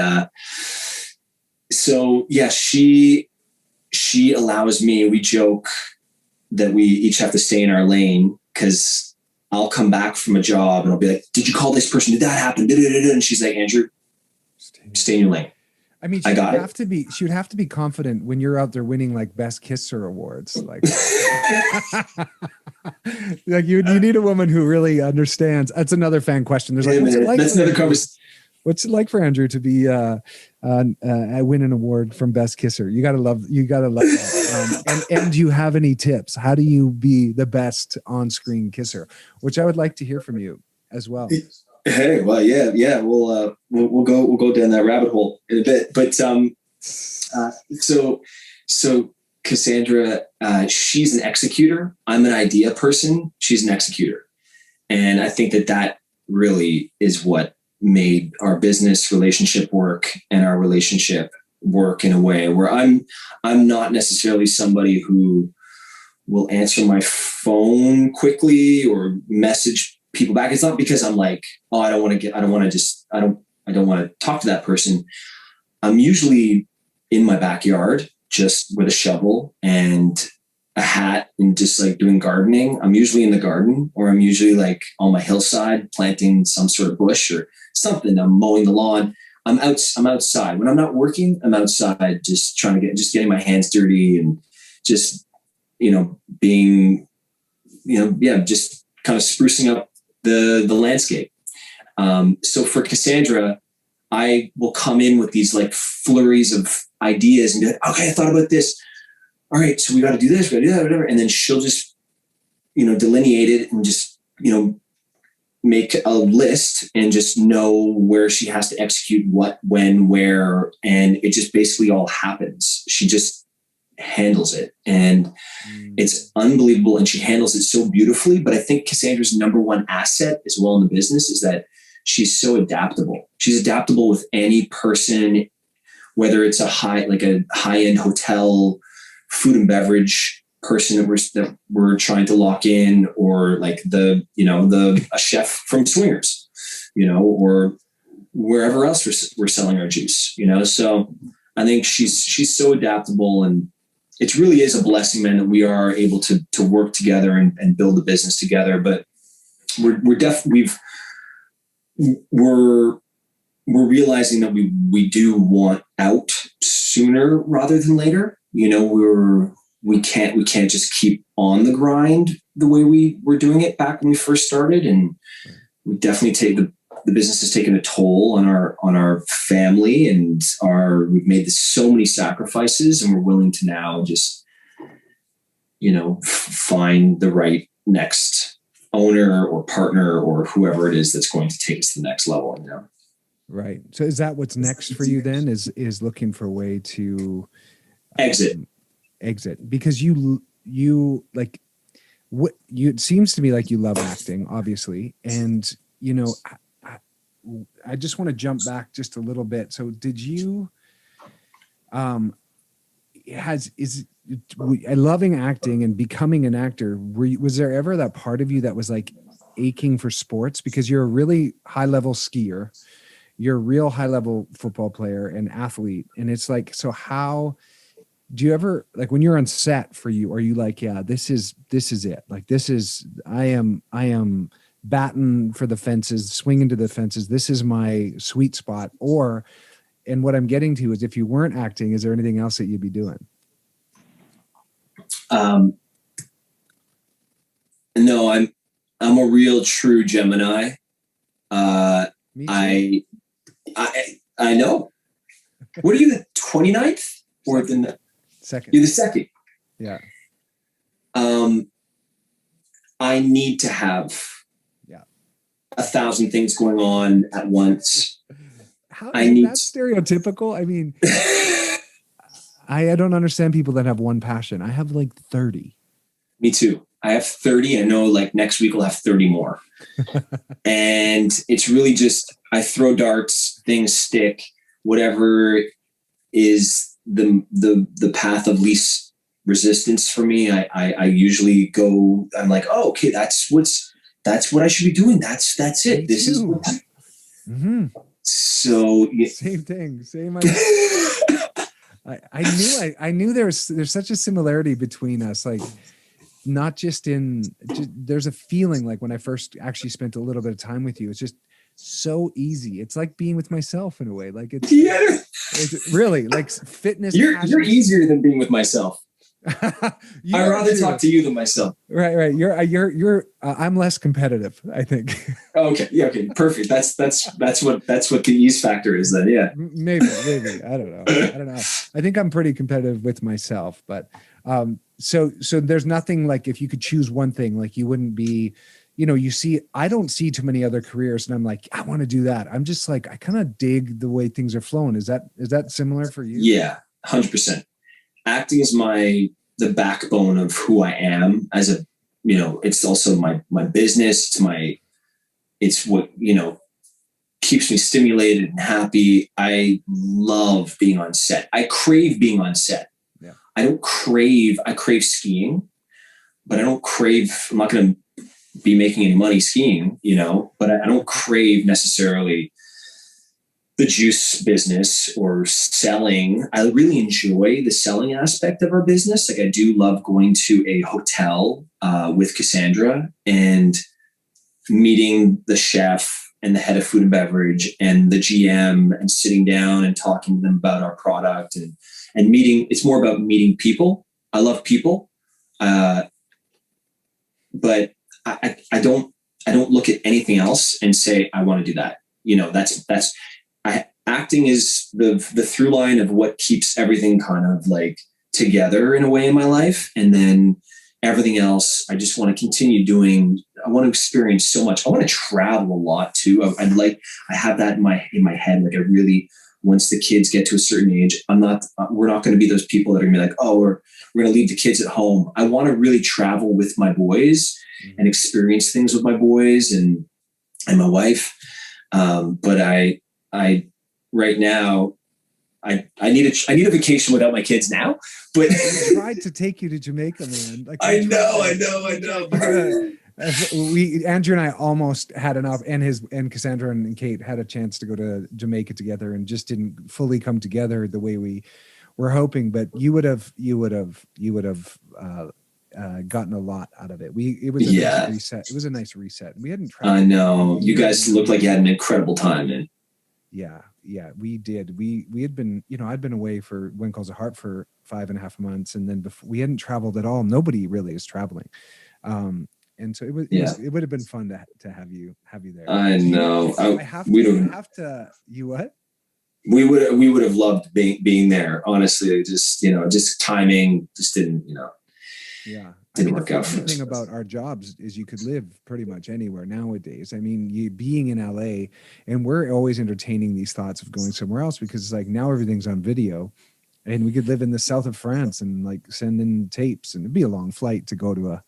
so, yeah, she allows me, we joke that we each have to stay in our lane, because I'll come back from a job and I'll be like, did you call this person? Did that happen? And she's like, Andrew, stay in your lane. I mean, she would have to be confident when you're out there winning like best kisser awards. Like, like you need a woman who really understands. That's another fan question. There's that's another conversation. What's it like for Andrew to be win an award from best kisser? You gotta love that. And do you have any tips? How do you be the best on-screen kisser? Which I would like to hear from you as well. Hey, well, yeah. We'll go down that rabbit hole in a bit. But so Cassandra, she's an executor. I'm an idea person. She's an executor, and I think that really is what made our business relationship work, and our relationship work in a way where I'm not necessarily somebody who will answer my phone quickly or message people back. It's not because I'm like, oh, I don't want to talk to that person. I'm usually in my backyard, just with a shovel and a hat and just like doing gardening. I'm usually in the garden, or I'm usually like on my hillside planting some sort of bush or something. I'm mowing the lawn. I'm outside. When I'm not working, I'm outside just getting my hands dirty and just, you know, being, you know, just kind of sprucing up the landscape. So for Cassandra, I will come in with these like flurries of ideas and be like, okay, I thought about this. All right, so we got to do this, we got to do that, whatever. And then she'll just, you know, delineate it and just, you know, make a list and just know where she has to execute what, when, where. And it just basically all happens. She just handles it. And it's unbelievable. And she handles it so beautifully. But I think Cassandra's number one asset as well in the business is that she's so adaptable. She's adaptable with any person, whether it's a high-end hotel, food and beverage person that we're trying to lock in, or like a chef from Swingers, you know, or wherever else we're selling our juice, you know. So I think she's so adaptable, and it really is a blessing, man, that we are able to work together and build a business together. But we're realizing that we do want out sooner rather than later. You know, we can't just keep on the grind the way we were doing it back when we first started. And we definitely the business has taken a toll on our family, and we've made so many sacrifices, and we're willing to now just, you know, find the right next owner or partner or whoever it is that's going to take us to the next level. You know? Right. So is that what's next for you then? Is looking for a way to exit, because you like what it seems to me like you love acting, obviously. And, you know, I just want to jump back just a little bit. So did you, loving acting and becoming an actor, was there ever that part of you that was like aching for sports? Because you're a really high level skier, you're a real high level football player and athlete. And it's like, so how do you ever, like when you're on set for you, are you like, yeah, this is it. Like, I am batting for the fences, swinging to the fences. This is my sweet spot. Or and what I'm getting to is, if you weren't acting, is there anything else that you'd be doing? No, I'm a real true Gemini. Me too. I know. What are you, the 29th or the second? You're the second. Yeah. I need to have 1,000 things going on at once. How is that stereotypical? I mean, I don't understand people that have one passion. I have like 30. Me too. I have 30. I know like next week we'll have 30 more. And it's really just, I throw darts, things stick, whatever is the path of least resistance for me. I usually go, I'm like, oh, okay, that's what I should be doing. That's it. This is what. Mm-hmm. So same thing. Same idea. I knew there's such a similarity between us. Like, not just there's a feeling like when I first actually spent a little bit of time with you, it's just so easy. It's like being with myself in a way. Like it's really like fitness. You're easier than being with myself. I'd rather talk to you than myself. Right. You're I'm less competitive, I think. Okay. Yeah. Okay. Perfect. That's what the ease factor is then. Yeah. Maybe. I don't know. I think I'm pretty competitive with myself, but, so there's nothing like, if you could choose one thing, like you wouldn't be, I don't see too many other careers and I'm like, I want to do that. I'm just like, I kind of dig the way things are flowing. Is that similar for you? Yeah. 100%. Acting is the backbone of who I am as a, it's also my business. It's what, keeps me stimulated and happy. I love being on set. I crave being on set. Yeah. I crave skiing, but I'm not going to be making any money skiing, but I don't crave necessarily the juice business or selling. I really enjoy the selling aspect of our business. Like, I do love going to a hotel with Cassandra and meeting the chef and the head of food and beverage and the GM and sitting down and talking to them about our product and meeting. It's more about meeting people. I love people. But I don't look at anything else and say, I want to do that. Acting is the through line of what keeps everything kind of like together in a way in my life. And then everything else, I just want to continue doing. I want to experience so much. I want to travel a lot too. I have that in my head. Like, I really, once the kids get to a certain age, we're not going to be those people that are going to be like, oh, we're going to leave the kids at home. I want to really travel with my boys and experience things with my boys and my wife. But I right now, I need a vacation without my kids now. But I tried to take you to Jamaica, man. Like, I know. Andrew and I almost had enough, and Cassandra and Kate had a chance to go to Jamaica together, and just didn't fully come together the way we were hoping. But you would have gotten a lot out of it. It was a nice reset. It was a nice reset. We hadn't tried. I know. You guys looked like you had an incredible time, man. Yeah, we did. We had been, I'd been away for When Calls a Heart for 5.5 months, and then we hadn't traveled at all. Nobody really is traveling, and so it would have been fun to have you there. I know. You what? We would have loved being there. Honestly, just timing just didn't. Yeah. Didn't work out for us. The thing about our jobs is you could live pretty much anywhere nowadays. I mean, you being in LA, and we're always entertaining these thoughts of going somewhere else, because it's like now everything's on video, and we could live in the south of France and like send in tapes, and it'd be a long flight to go to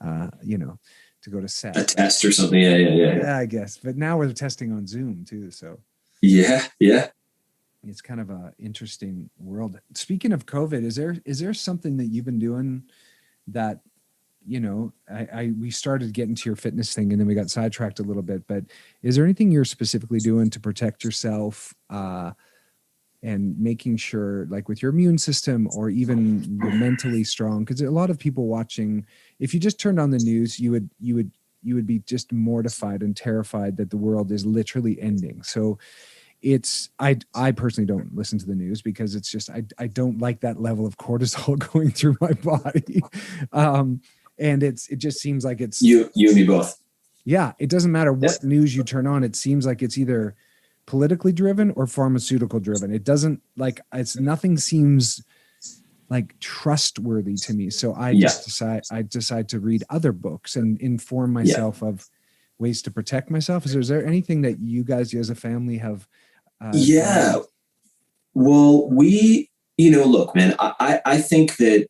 to go to set. A test or something. Yeah, I guess. But now we're testing on Zoom too. So yeah. It's kind of a interesting world. Speaking of COVID, is there something that you've been doing that, we started getting to your fitness thing and then we got sidetracked a little bit, but is there anything you're specifically doing to protect yourself and making sure, like with your immune system, or even you're mentally strong? Because a lot of people watching, if you just turned on the news, you would be just mortified and terrified that the world is literally ending. So I personally don't listen to the news because it's just, I don't like that level of cortisol going through my body. And it just seems like it's you and me both. Yeah. It doesn't matter what news you turn on. It seems like it's either politically driven or pharmaceutical driven. It doesn't nothing seems like trustworthy to me. So I decide to read other books and inform myself of ways to protect myself. Is there anything that you guys as a family have? Done? Well, look, man, I think that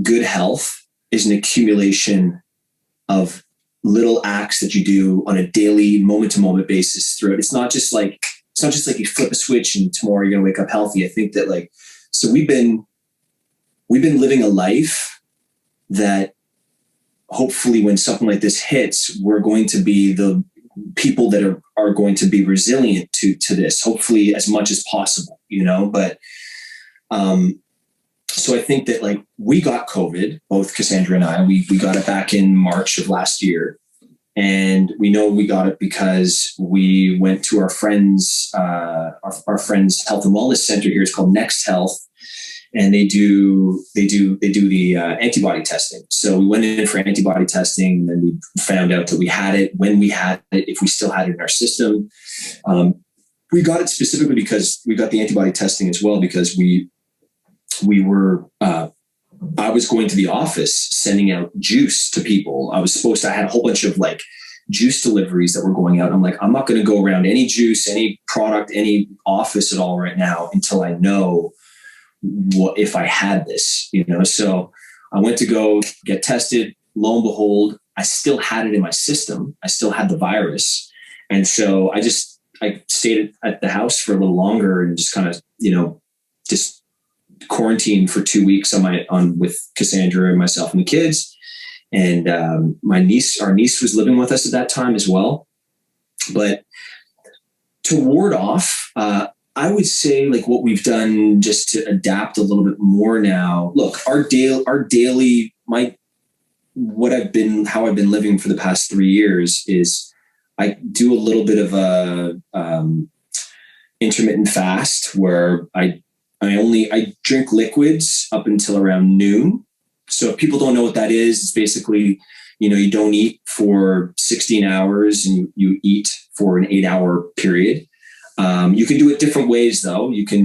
good health is an accumulation of little acts that you do on a daily, moment to moment basis throughout. It's not just like you flip a switch and tomorrow you're going to wake up healthy. I think that so we've been living a life that hopefully when something like this hits, we're going to be the people that are going to be resilient to this, hopefully as much as possible, but, so I think that we got COVID, both Cassandra and I, we got it back in March of last year. And we know we got it because we went to our friend's health and wellness center here. It's called Next Health. And they do the antibody testing. So we went in for antibody testing, and then we found out that we had it, when we had it, if we still had it in our system. We got it specifically because we got the antibody testing as well, because we were, I was going to the office sending out juice to people. I had a whole bunch of juice deliveries that were going out. I'm like, I'm not going to go around any juice, any product, any office at all right now until I know what if I had this, So I went to go get tested. Lo and behold, I still had it in my system. I still had the virus. And so I stayed at the house for a little longer and just kind of, just quarantined for 2 weeks with Cassandra and myself and the kids. And our niece was living with us at that time as well. But to ward off, I would say what we've done just to adapt a little bit more now. Look, how I've been living for the past 3 years is I do a little bit of a intermittent fast where I drink liquids up until around noon. So if people don't know what that is, it's basically, you don't eat for 16 hours and you eat for an 8-hour period. You can do it different ways though. You can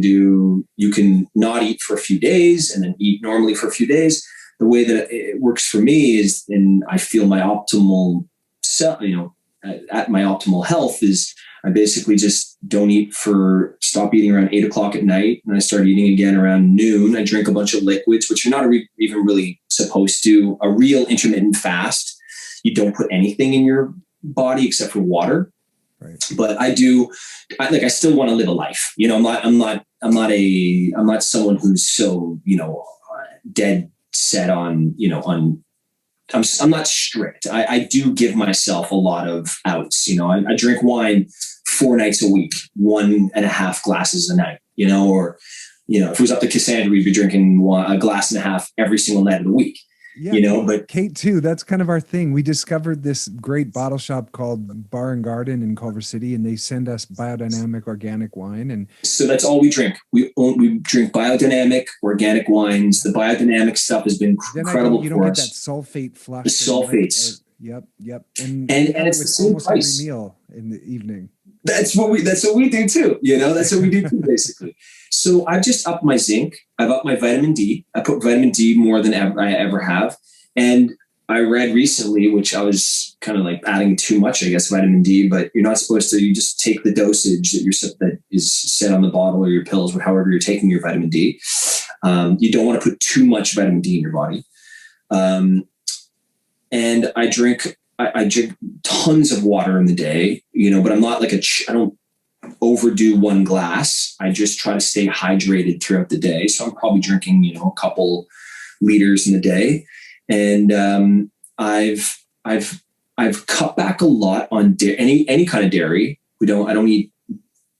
not eat for a few days and then eat normally for a few days. The way that it works for me is, and I feel my optimal at my optimal health is I basically just stop eating around 8 o'clock at night. And I start eating again around noon. I drink a bunch of liquids, which you're not even really supposed to. A real intermittent fast, you don't put anything in your body except for water. Right. But I still want to live a life. I'm not someone who's so, dead set on, I'm not strict. I do give myself a lot of outs. I drink wine 4 nights a week, 1.5 glasses a night, or, if it was up to Cassandra, we'd be drinking a glass and a half every single night of the week. Yeah, but Kate too, that's kind of our thing. We discovered this great bottle shop called Bar and Garden in Culver City, and they send us biodynamic organic wine. And so that's all we drink. We drink biodynamic organic wines. The biodynamic stuff has been incredible you for don't us. Get that sulfate flush. The sulfates. Yep. And it's the same almost price. Every meal in the evening. That's what we do too. That's what we do too, basically. So I've just upped my zinc. I've upped my vitamin D. I put vitamin D more than I ever have. And I read recently, which I was kind of adding too much, I guess, vitamin D, but you're not supposed to, you just take the dosage that is set on the bottle or your pills, or however you're taking your vitamin D. You don't want to put too much vitamin D in your body. And I drink tons of water in the day, but I'm not I don't overdo 1 glass. I just try to stay hydrated throughout the day. So I'm probably drinking, a couple liters in the day. And I've cut back a lot on any kind of dairy. I don't eat,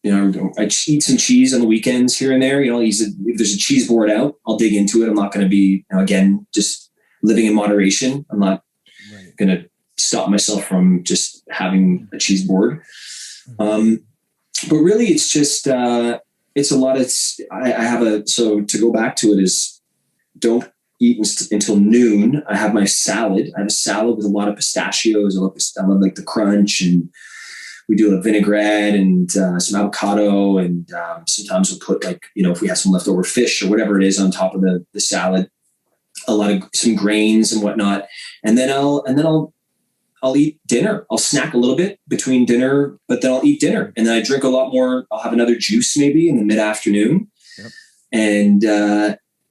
I eat some cheese on the weekends here and there. If there's a cheese board out, I'll dig into it. I'm not going to be, again, just living in moderation. I'm not going to stop myself from just having a cheese board. but really it's just, it's a lot of, I have so to go back to it is don't eat until noon. I have my salad. I have a salad with a lot of pistachios. I love like the crunch, and we do a vinaigrette and some avocado. And sometimes we'll put like, if we have some leftover fish or whatever it is on top of the salad, some grains and whatnot. And then I'll eat dinner. I'll snack a little bit between dinner, but then I'll eat dinner. And then I drink a lot more. I'll have another juice maybe in the mid-afternoon. Yep.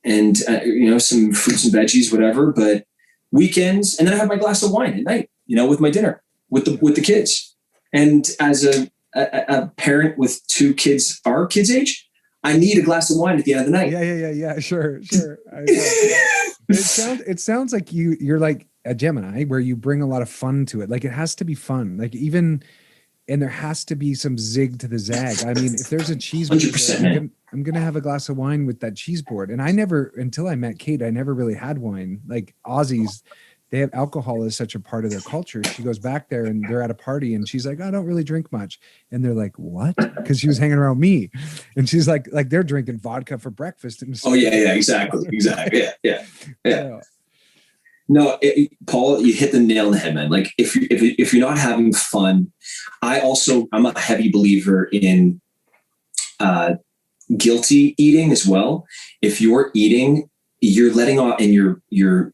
And some fruits and veggies, whatever, but weekends. And then I have my glass of wine at night, with my dinner, with the kids. And as a parent with two kids, our kids' age, I need a glass of wine at the end of the night. Yeah. Sure. It sounds like you're like a Gemini, where you bring a lot of fun to it. Like it has to be fun. Like and there has to be some zig to the zag. I mean, if there's a cheese board, 100%, I'm going to have a glass of wine with that cheese board. And until I met Kate, I never really had wine. Like Aussies, they have alcohol as such a part of their culture. She goes back there and they're at a party and she's like, I don't really drink much. And they're like, what? Because she was hanging around me. And she's like they're drinking vodka for breakfast. Oh yeah, exactly. Yeah. No, Paul, you hit the nail on the head, man. Like if you're not having fun, I'm a heavy believer in guilty eating as well. If you're eating, you're letting off, and you're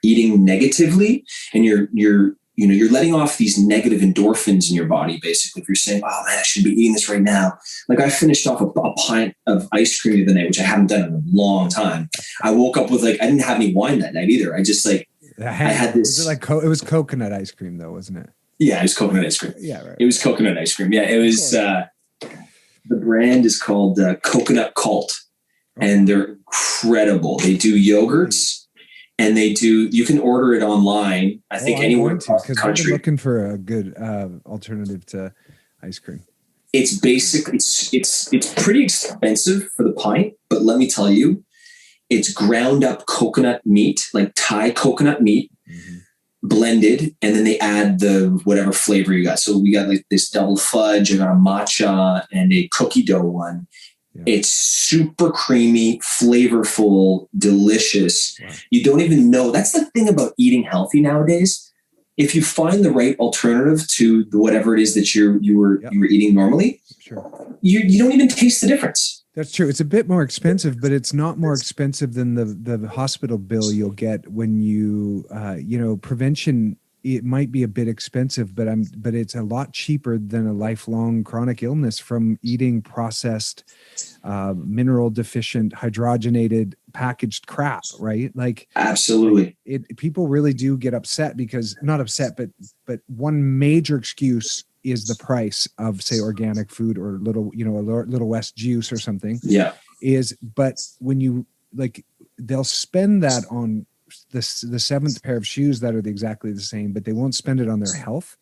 eating negatively, and you're letting off these negative endorphins in your body. Basically, if you're saying, "Oh man, I should be eating this right now," like I finished off a pint of ice cream the other night, which I haven't done in a long time. I woke up with I didn't have any wine that night either. I just I had this. It was coconut ice cream though, wasn't it? Yeah, it was coconut ice cream. Yeah, right. It was coconut ice cream. Yeah, it was. The brand is called Coconut Cult, and they're incredible. They do yogurts, and you can order it online. I think anywhere across the country. I'm looking for a good alternative to ice cream. It's basically it's pretty expensive for the pint, but let me tell you, it's ground up coconut meat, like Thai coconut meat. Mm-hmm. Blended, and then they add the whatever flavor you got. So we got like this double fudge, I got a matcha and a cookie dough one. Yeah. It's super creamy, flavorful, delicious. Wow. You don't even know. That's the thing about eating healthy nowadays. If you find the right alternative to whatever it is that you were eating normally, sure, you don't even taste the difference. That's true. It's a bit more expensive, but it's not more expensive than the hospital bill you'll get when you, prevention. It might be a bit expensive, but it's a lot cheaper than a lifelong chronic illness from eating processed, mineral deficient, hydrogenated, packaged crap. Right? Like absolutely. People really do get upset because not upset, but one major excuse is the price of, say, organic food or a Little West juice or something. Yeah. But when you they'll spend that on the seventh pair of shoes that are exactly the same, but they won't spend it on their health.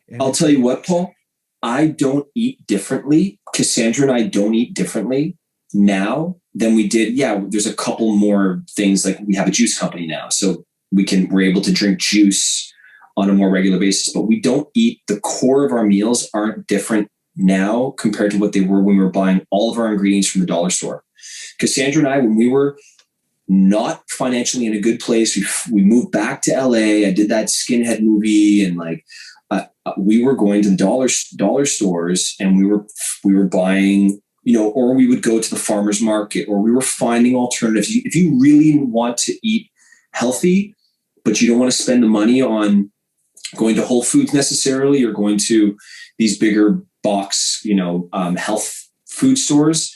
And I'll tell you what, Paul, I don't eat differently. Cassandra and I don't eat differently now than we did. Yeah. There's a couple more things, like we have a juice company now, so we're able to drink juice on a more regular basis, but we don't eat, the core of our meals aren't different now compared to what they were when we were buying all of our ingredients from the dollar store. Cassandra and I, when we were not financially in a good place, we moved back to LA. I did that Skinhead movie, and we were going to the dollar stores, and we were buying, or we would go to the farmer's market, or we were finding alternatives. If you really want to eat healthy, but you don't want to spend the money on going to Whole Foods necessarily, or going to these bigger box, health food stores,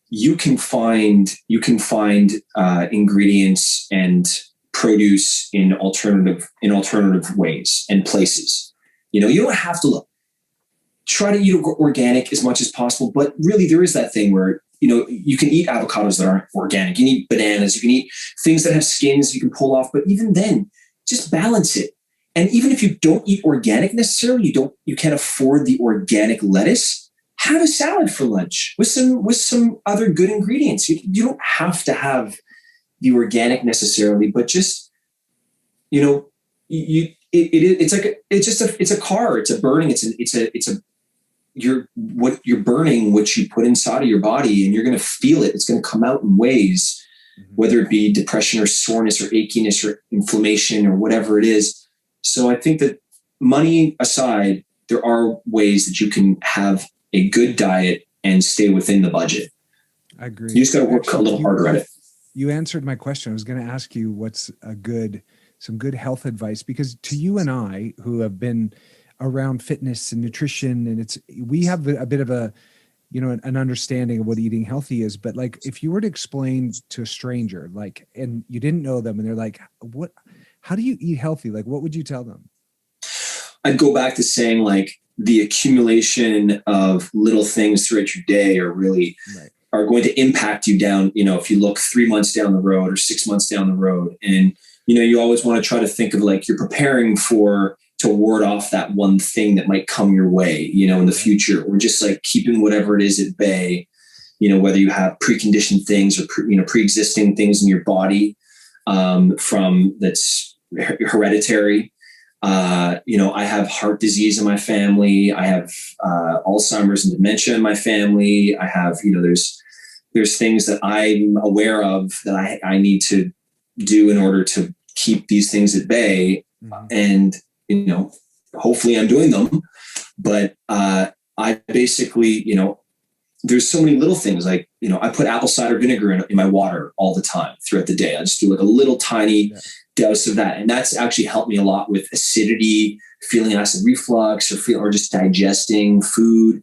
you can find ingredients and produce in alternative ways and places. You don't have to try to eat organic as much as possible, but really there is that thing where, you can eat avocados that aren't organic. You can eat bananas. You can eat things that have skins you can pull off, but even then, just balance it. And even if you don't eat organic necessarily, you can't afford the organic lettuce, have a salad for lunch with some other good ingredients. You don't have to have the organic necessarily, but just, it's a car, it's a burning, it's a what you're burning, what you put inside of your body, and you're going to feel it. It's going to come out in ways, whether it be depression or soreness or achiness or inflammation or whatever it is. So I think that money aside, there are ways that you can have a good diet and stay within the budget. I agree. You just got to work a little harder at it. You answered my question. I was going to ask you what's some good health advice, because to you and I, who have been around fitness and nutrition, and we have a bit of an understanding of what eating healthy is. But like, if you were to explain to a stranger, like, and you didn't know them and they're like, how do you eat healthy? Like, what would you tell them? I'd go back to saying, like, the accumulation of little things throughout your day are really are going to impact you down. If you look 3 months down the road or 6 months down the road, and, you always want to try to think of, like, you're preparing to ward off that one thing that might come your way, in the future, or just like keeping whatever it is at bay, whether you have preconditioned things or, pre-existing things in your body, from that's hereditary. I have heart disease in my family. I have Alzheimer's and dementia in my family. I have, there's things that I'm aware of that I need to do in order to keep these things at bay. And, hopefully I'm doing them. But I basically, there's so many little things, like, I put apple cider vinegar in my water all the time throughout the day. I just do like a little tiny dose of that. And that's actually helped me a lot with acidity, feeling acid reflux, or just digesting food.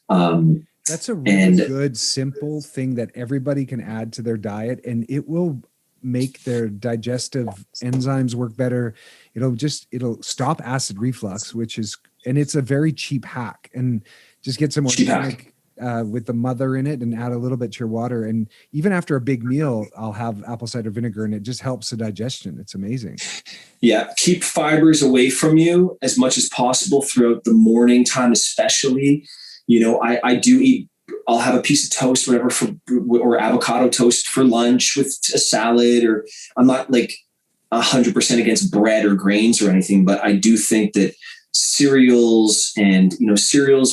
That's a really good, simple thing that everybody can add to their diet, and it will make their digestive enzymes work better. It'll stop acid reflux, and it's a very cheap hack. And just get some organic with the mother in it and add a little bit to your water. And even after a big meal, I'll have apple cider vinegar, and it just helps the digestion. It's amazing. Yeah. Keep fibers away from you as much as possible throughout the morning time, especially. I do eat, I'll have a piece of toast, whatever, or avocado toast for lunch with a salad, or I'm not like 100% against bread or grains or anything, but I do think that cereals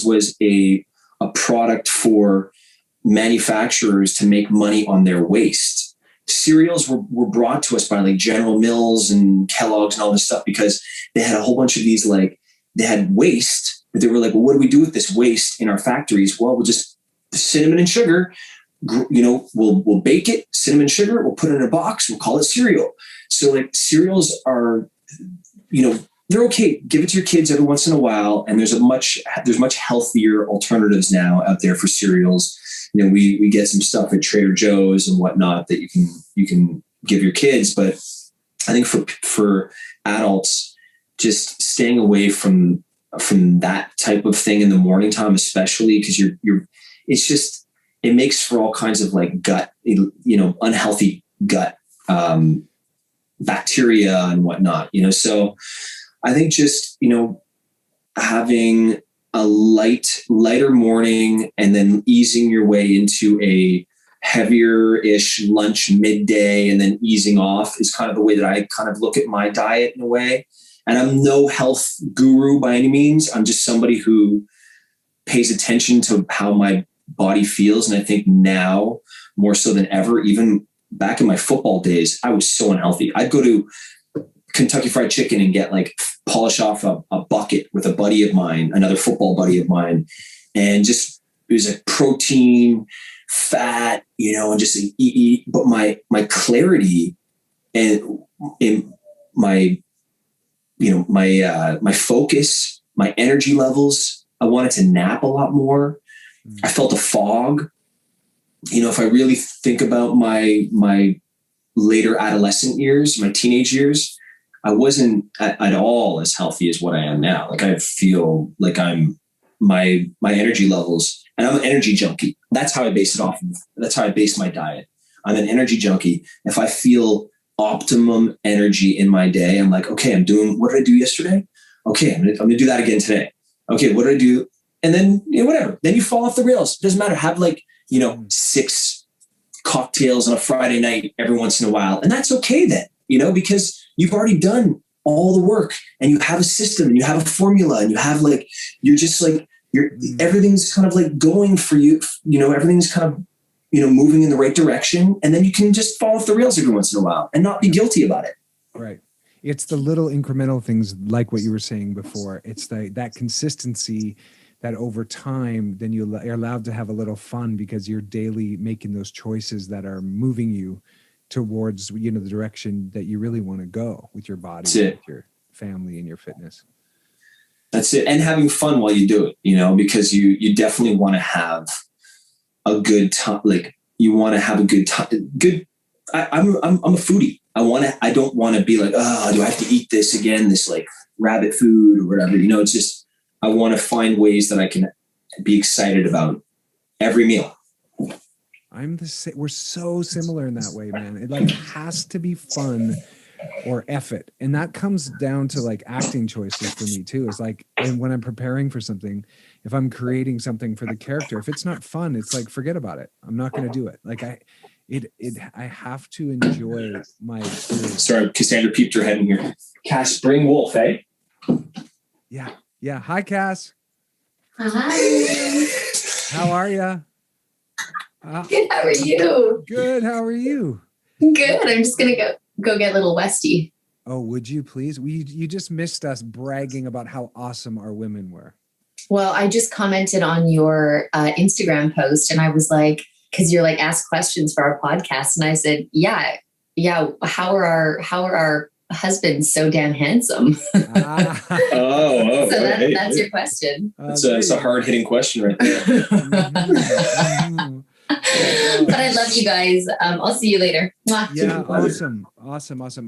was a product for manufacturers to make money on their waste. Cereals were brought to us by like General Mills and Kellogg's and all this stuff because they had a whole bunch of these, like, they had waste, but they were like, well, what do we do with this waste in our factories? Well, we'll just cinnamon and sugar, we'll bake it, cinnamon sugar, we'll put it in a box, we'll call it cereal. So like cereals are, they're okay. Give it to your kids every once in a while. And there's much healthier alternatives now out there for cereals. We get some stuff at Trader Joe's and whatnot that you can give your kids. But I think for adults, just staying away from that type of thing in the morning time, especially because it makes for all kinds of like gut, unhealthy gut, bacteria and whatnot, so I think just, having a lighter morning and then easing your way into a heavier-ish lunch midday and then easing off is kind of the way that I kind of look at my diet in a way. And I'm no health guru by any means. I'm just somebody who pays attention to how my body feels. And I think now more so than ever, even back in my football days, I was so unhealthy. I'd go to Kentucky Fried Chicken and get like polish off a bucket with a buddy of mine, another football buddy of mine. And just, it was like protein, fat, and just eat. But my clarity and in my focus, my energy levels, I wanted to nap a lot more. I felt a fog. If I really think about my later adolescent years, my teenage years, I wasn't at all as healthy as what I am now. Like, I feel like my energy levels, and I'm an energy junkie. That's how I base it off of. That's how I base my diet. I'm an energy junkie. If I feel optimum energy in my day, I'm like, okay, what did I do yesterday? Okay, I'm gonna do that again today. Okay, what did I do? And then, whatever. Then you fall off the rails. It doesn't matter. Have 6 cocktails on a Friday night every once in a while. And that's okay then, because you've already done all the work and you have a system and you have a formula and you have you're just everything's kind of like going for you, everything's kind of, moving in the right direction. And then you can just fall off the rails every once in a while and not be guilty about it. Right. It's the little incremental things like what you were saying before. It's that consistency that over time, then you're allowed to have a little fun because you're daily making those choices that are moving you towards, the direction that you really want to go with your body, with your family and your fitness. That's it. And having fun while you do it, because you definitely want to have a good time. Like you want to have a good time. I'm a foodie. I don't want to be like, oh, do I have to eat this again? This like rabbit food or whatever, it's just, I want to find ways that I can be excited about every meal. We're so similar in that way, man. It like has to be fun or F it. And that comes down to like acting choices for me too. It's like, and when I'm preparing for something, if I'm creating something for the character, if it's not fun, it's like, forget about it. I'm not going to do it. Like I have to enjoy my experience. Sorry, Cassandra peeped her head in here. Cass, bring Wolf, eh? Yeah. Yeah. Hi, Cass. Hi. How are you? Good. How are you? Good. How are you? Good. I'm just going to go get little Westy. Oh, would you please? You just missed us bragging about how awesome our women were. Well, I just commented on your Instagram post and I was like, because you're like, ask questions for our podcast. And I said, yeah. How are our husbands so damn handsome? So that's your question. That's a hard hitting question right there. But I love you guys. I'll see you later. Yeah, awesome.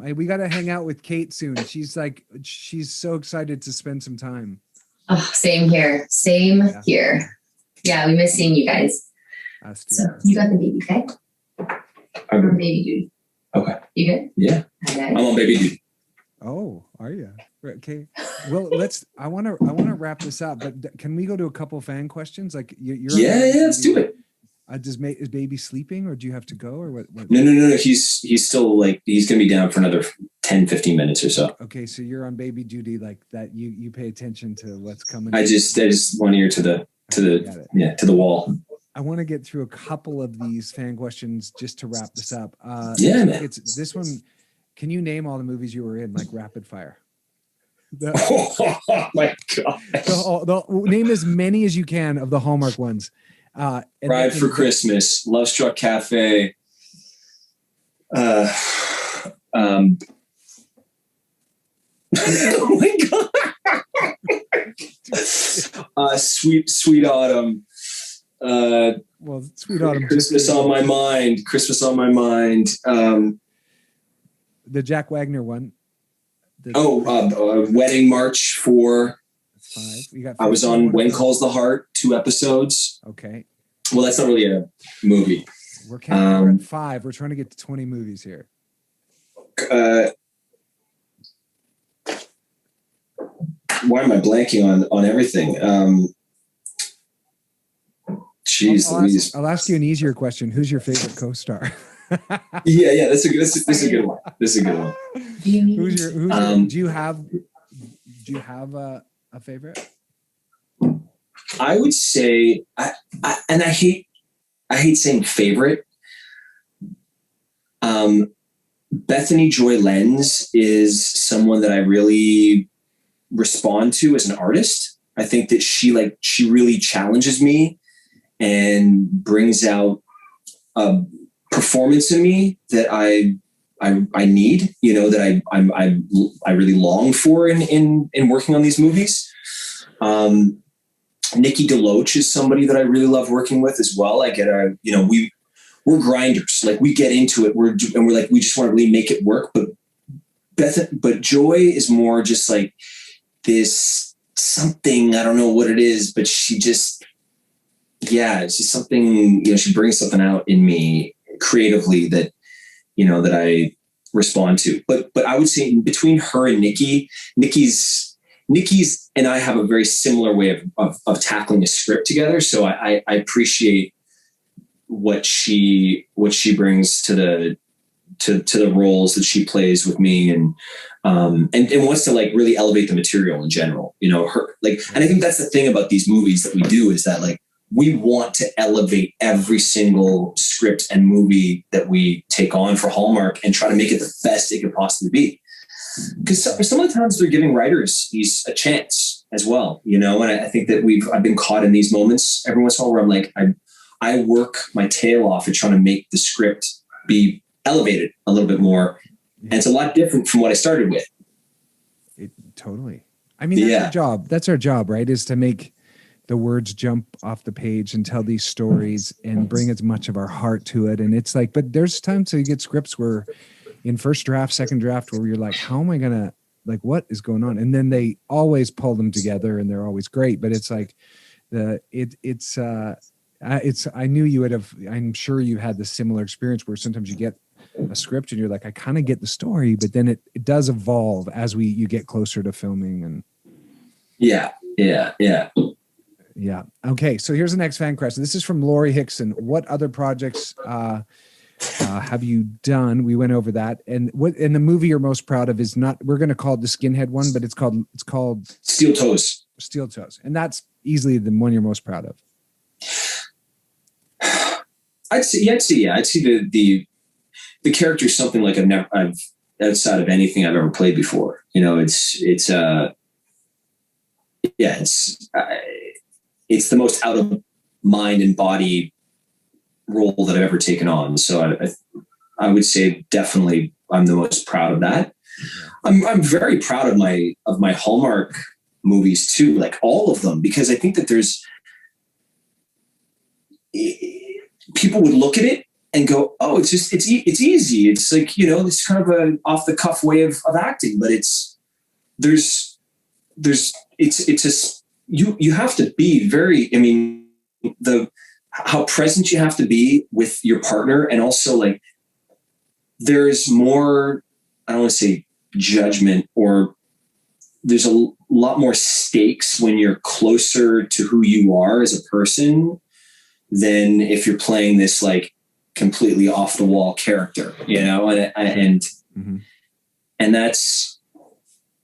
Hey, we got to hang out with Kate soon. She's so excited to spend some time. Oh, same here. Here. Yeah, we miss seeing you guys. So you got the baby, okay? I'm on baby duty. Okay. You good? Yeah. Okay. I'm on baby duty. Oh, are you? Okay. Well, I want to wrap this up, but can we go to a couple fan questions? Like you're let's do it. Is baby sleeping or do you have to go or what? No. He's still like, he's going to be down for another 10, 15 minutes or so. Okay. So you're on baby duty like that. You pay attention to what's coming. I just one ear to the wall. I want to get through a couple of these fan questions just to wrap this up. Man. It's this one. Can you name all the movies you were in, like rapid fire? Oh my God. Name as many as you can of the Hallmark ones. Ride for Christmas, Love Struck Cafe. Oh my God. Sweet Autumn. Well, Sweet Autumn. Christmas on my mind. The Jack Wagner one. Wedding March 4. That's 5. I was on When Calls the Heart, 2 episodes. Okay. Well, that's not really a movie. We're at 5. We're trying to get to 20 movies here. Why am I blanking on everything? Jeez, I'll ask you an easier question. Who's your favorite co-star? Yeah, this is a good one. Do you have a favorite? I would say, I hate saying favorite. Bethany Joy Lenz is someone that I really respond to as an artist. I think that she really challenges me and brings out a performance in me that I need, that I really long for in working on these movies. Nikki DeLoach is somebody that I really love working with as well. We're grinders. Like we get into it. We just want to really make it work. But Joy is more just like this something, I don't know what it is, but she's something, she brings something out in me creatively that I respond to. But I would say between her and Nikki's and I have a very similar way of tackling a script together. So I appreciate what she brings to to the roles that she plays with me, and wants to like really elevate the material in general, you know, her like, and I think that's the thing about these movies that we do is that like, we want to elevate every single script and movie that we take on for Hallmark and try to make it the best it could possibly be. Because some of the times they're giving writers a chance as well, you know, and I think that I've been caught in these moments every once in a while where I'm like, I work my tail off at trying to make the script be elevated a little bit more. And it's a lot different from what I started with. Totally. I mean, that's our job. That's our job, right? Is to make the words jump off the page and tell these stories and bring as much of our heart to it. And it's like, but there's times you get scripts where in first draft, second draft, where you're like, how am I going to, like, what is going on? And then they always pull them together and they're always great. But it's like I knew you would have, I'm sure you had the similar experience where sometimes you get a script and you're like, I kind of get the story, but then it does evolve as you get closer to filming. And yeah. Okay. So here's the next fan question. This is from Lori Hickson. What other projects have you done? We went over that. And the movie you're most proud of is not, we're going to call it the Skinhead one, but it's called Steel Toes. Steel Toes. And that's easily the one you're most proud of. I'd say the character is something like I've outside of anything I've ever played before. You know, it's the most out of mind and body role that I've ever taken on. So I would say definitely I'm the most proud of that. I'm very proud of my Hallmark movies too, like all of them, because I think that people would look at it and go, oh, it's easy. It's like, you know, it's kind of an off the cuff way of acting, but you have to be very, I mean, how present you have to be with your partner. And also like, there's more, I don't want to say judgment, or there's a lot more stakes when you're closer to who you are as a person than if you're playing this like completely off the wall character, you know? And that's,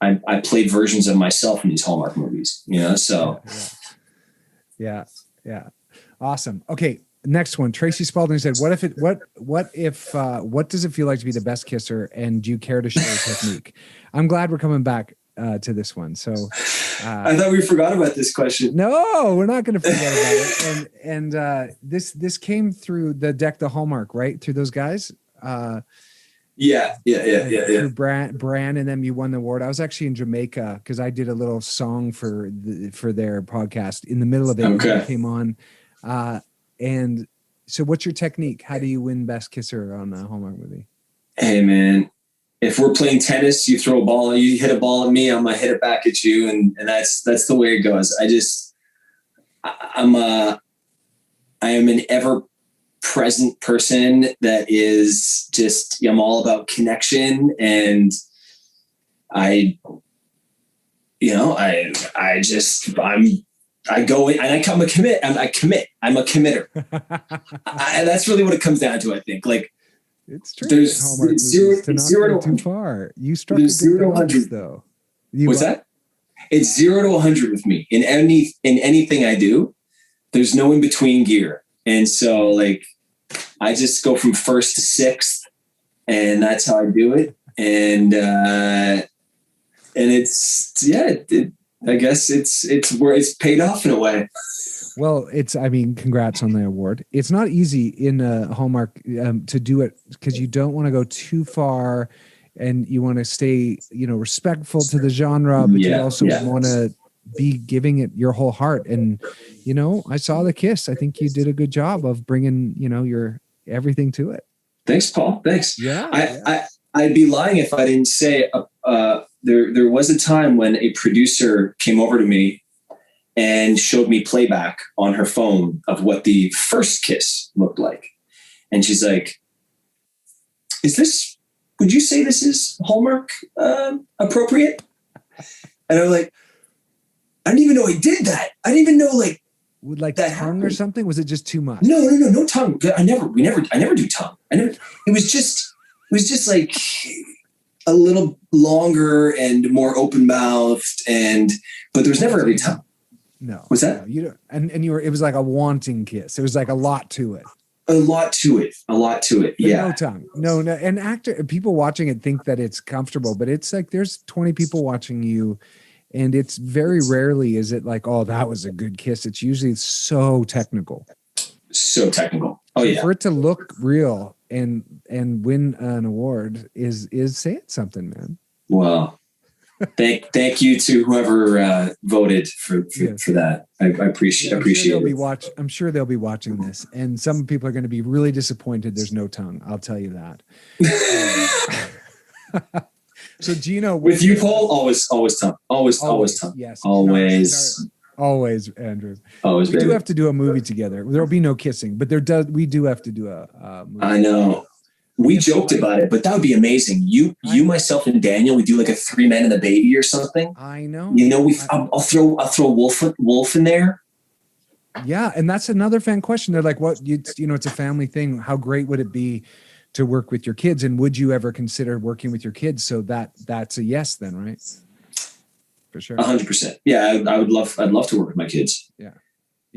I played versions of myself in these Hallmark movies, you know? So yeah. Awesome. Okay. Next one. Tracy Spalding said, what does it feel like to be the best kisser? And do you care to share your technique? I'm glad we're coming back to this one. So I thought we forgot about this question. No, we're not going to forget about it. And this came through the Deck the Hallmark, right? Through those guys. Yeah. Through Bran and then you won the award. I was actually in Jamaica because I did a little song for their podcast in the middle of it. Okay. It came on. And so what's your technique? How do you win Best Kisser on a Hallmark movie? Hey man, if we're playing tennis, you throw a ball, you hit a ball at me, I'm going to hit it back at you. And that's the way it goes. I am an ever present person that is just, I'm all about connection. And I go in and I'm a committer. That's really what it comes down to. I think like it's true. There's zero to too far. You struck a 0 to 100 though. What's that? It's 0 to 100 with me in anything I do. There's no in between gear. And so like, I just go from first to sixth and that's how I do it. And it's, I guess it's where it's paid off in a way. Well, congrats on the award. It's not easy in Hallmark to do it because you don't want to go too far and you want to stay, respectful to the genre, but you also want to be giving it your whole heart. And, I saw The Kiss. I think you did a good job of bringing, your everything to it. Thanks, Paul. Thanks. Yeah. I'd be lying if I didn't say there was a time when a producer came over to me and showed me playback on her phone of what the first kiss looked like. And she's like, would you say this is Hallmark appropriate? And I'm like, I didn't even know he did that. I didn't even know with that tongue happened. Or something. Was it just too much? No tongue. I never do tongue. It was just was just like a little longer and more open mouthed, but there was never every time. No. What's that? No, you don't, and you were, it was like a wanting kiss. It was like a lot to it. A lot to it. But Yeah. no tongue. No. And people watching it think that it's comfortable, but it's like there's 20 people watching you, and it's very rarely is it like, oh, that was a good kiss. It's usually so technical. So technical. Oh, so yeah. For it to look real and win an award is saying something, man. Well, thank you to whoever voted for that. I appreciate it. I'm sure they'll be watching this, and some people are going to be really disappointed there's no tongue. I'll tell you that. So Gino, with you, Paul, always tongue. Always tongue. Yes. Always, Andrew. Always. We do have to do a movie together. There'll be no kissing, but we do have to do a movie. I know. We joked about it, but that would be amazing. You, myself, and Daniel, we do like a 3 Men and a Baby or something. I know. You know, I'll throw Wolf in there. Yeah, and that's another fan question. They're like, "What? It's a family thing. How great would it be to work with your kids? And would you ever consider working with your kids?" So that's a yes, then, right? For sure. 100%. Yeah, I'd love to work with my kids. Yeah.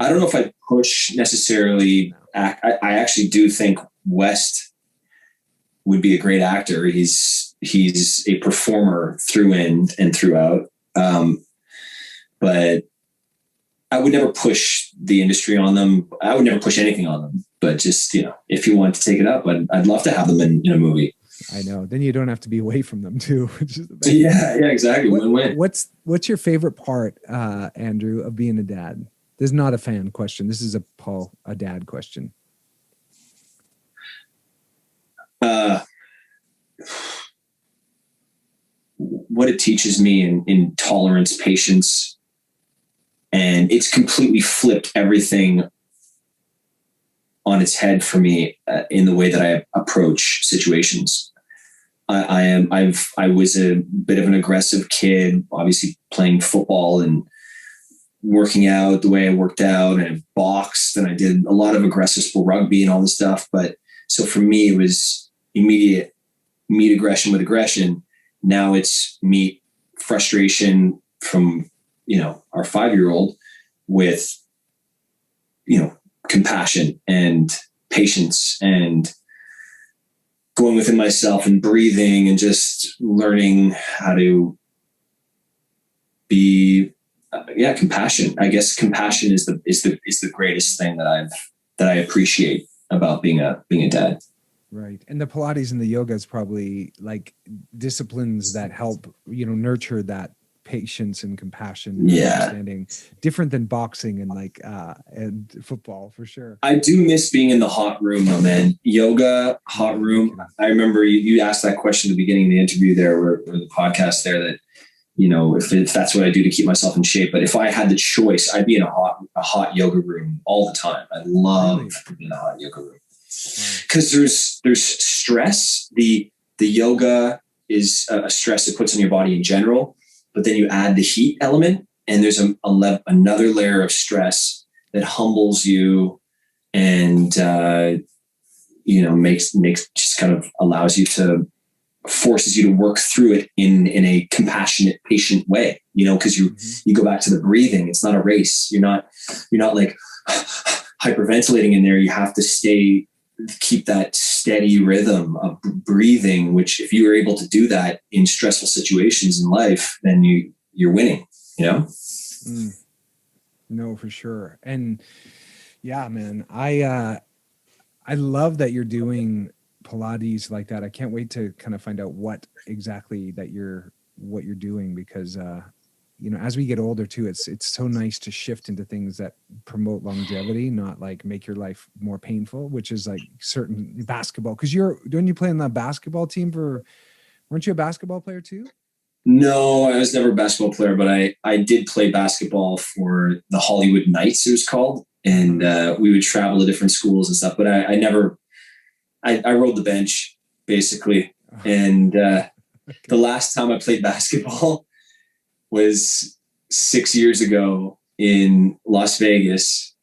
I don't know if I push necessarily. No. I actually do think West would be a great actor. He's a performer through and throughout. But I would never push the industry on them. I would never push anything on them. But just, if you want to take it up, I'd love to have them in a movie. I know. Then you don't have to be away from them too. Yeah, exactly. Win-win. What's your favorite part, Andrew, of being a dad? This is not a fan question. This is a dad question. What it teaches me in tolerance, patience, and it's completely flipped everything on its head for me in the way that I approach situations. I was a bit of an aggressive kid, obviously playing football and working out the way I worked out, and I boxed, and I did a lot of aggressive sport, rugby and all this stuff. But so for me, it was immediate meet aggression with aggression. Now it's meet frustration from, our 5-year-old with, compassion and patience and going within myself and breathing and just learning how to be, compassion. I guess compassion is the greatest thing that I appreciate about being a dad. Right. And the Pilates and the yoga is probably like disciplines that help, nurture that patience and compassion and understanding, different than boxing and football, for sure. I do miss being in the hot room, though, man. Yoga, hot room. I remember you asked that question at the beginning of the interview there, or the podcast there, that, if that's what I do to keep myself in shape. But if I had the choice, I'd be in a hot yoga room all the time. I love being in a hot yoga room. Because there's stress. The yoga is a stress it puts on your body in general, but then you add the heat element, and there's another layer of stress that humbles you and makes just kind of forces you to work through it in a compassionate, patient way. Because you go back to the breathing. It's not a race. You're not like hyperventilating in there. You have to keep that steady rhythm of breathing, which if you are able to do that in stressful situations in life, then you're winning, No, for sure. And yeah, man, I love that you're doing Pilates like that. I can't wait to kind of find out what exactly what you're doing, because as we get older too, it's so nice to shift into things that promote longevity, not like make your life more painful, which is like certain basketball. Because don't you play on the basketball team weren't you a basketball player too? No, I was never a basketball player, but I did play basketball for the Hollywood Knights, it was called. And we would travel to different schools and stuff, but I rode the bench basically. And the last time I played basketball was 6 years ago in Las Vegas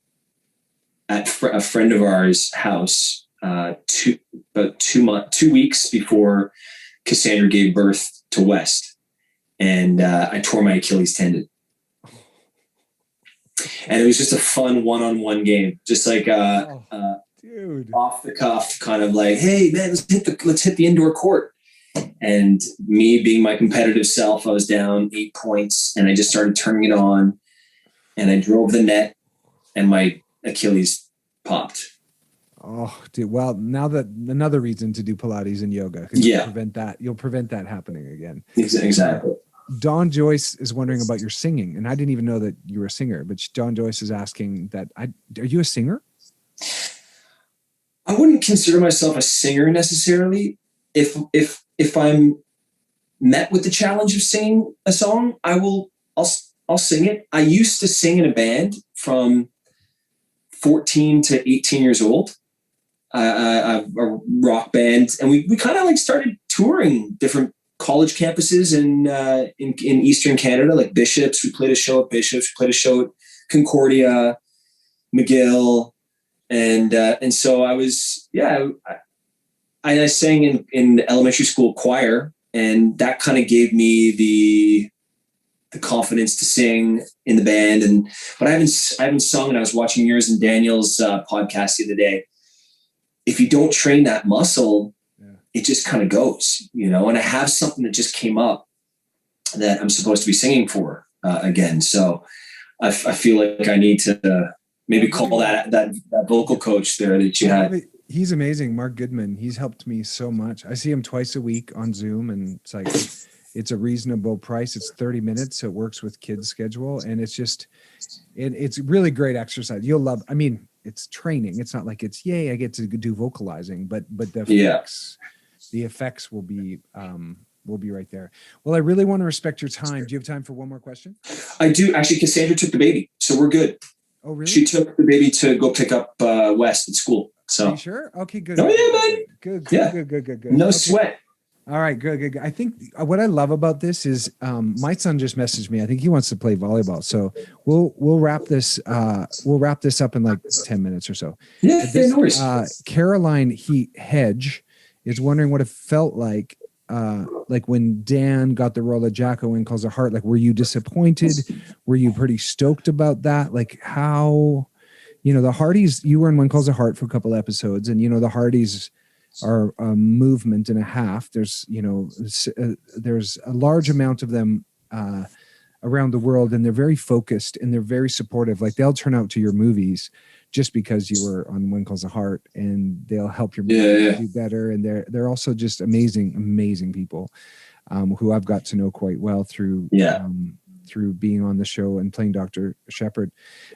at a friend of ours' house. about 2 weeks before Cassandra gave birth to West, and I tore my Achilles tendon. And it was just a fun one-on-one game, just like dude, off the cuff, kind of like, hey man, let's hit the indoor court. And me being my competitive self, I was down 8 points, and I just started turning it on, and I drove the net, and my Achilles popped. Oh, dude. Well, now that another reason to do Pilates and yoga. Yeah. You'll prevent that happening again. Exactly. Dawn Joyce is wondering about your singing, and I didn't even know that you were a singer, but Dawn Joyce is asking that are you a singer? I wouldn't consider myself a singer necessarily. If I'm met with the challenge of singing a song, I'll sing it. I used to sing in a band from 14 to 18 years old. A rock band, and we kind of like started touring different college campuses in Eastern Canada, like Bishops. We played a show at Bishops. We played a show at Concordia, McGill, and so I was I sang in the elementary school choir, and that kind of gave me the confidence to sing in the band. But I haven't sung, and I was watching yours and Daniel's podcast the other day. If you don't train that muscle, it just kind of goes, and I have something that just came up that I'm supposed to be singing for again. So I feel like I need to maybe call that vocal coach there that you had. He's amazing. Mark Goodman. He's helped me so much. I see him twice a week on Zoom, and it's like, it's a reasonable price. It's 30 minutes. So it works with kids' schedule. And it's just, it's really great exercise. You'll love, it's training. It's not like it's, yay, I get to do vocalizing, but the effects will be right there. Well, I really want to respect your time. Do you have time for one more question? I do. Actually, Cassandra took the baby, so we're good. Oh, really? She took the baby to go pick up West at school. So. Are you sure? Okay, good. Oh yeah, man. Good. No okay. sweat. All right, good. I think what I love about this is my son just messaged me. I think he wants to play volleyball. So we'll wrap this up in like 10 minutes or so. Yeah, no worries. Caroline Hedge is wondering what it felt like when Dan got the role of Jacko in Calls of Heart. Like, were you disappointed? Were you pretty stoked about that? Like, how, the Hardys, you were in When Calls of Heart for a couple episodes, and the Hardys are a movement and a half. There's there's a large amount of them around the world, and they're very focused and they're very supportive. Like, they'll turn out to your movies just because you were on When Calls of Heart, and they'll help your movie do better. And they're also just amazing people who I've got to know quite well through being on the show and playing Dr. Shepard.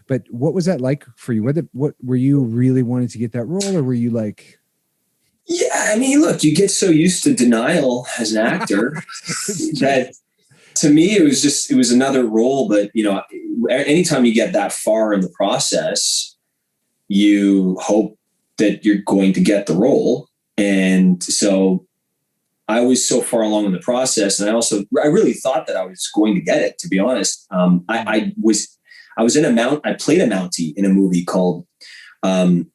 But what was that like for you? What were you really wanting to get that role, or were you like? Yeah, look, you get so used to denial as an actor that to me it was another role. But anytime you get that far in the process, you hope that you're going to get the role. And so I was so far along in the process, and I really thought that I was going to get it, to be honest. I was in I played a Mountie in a movie called The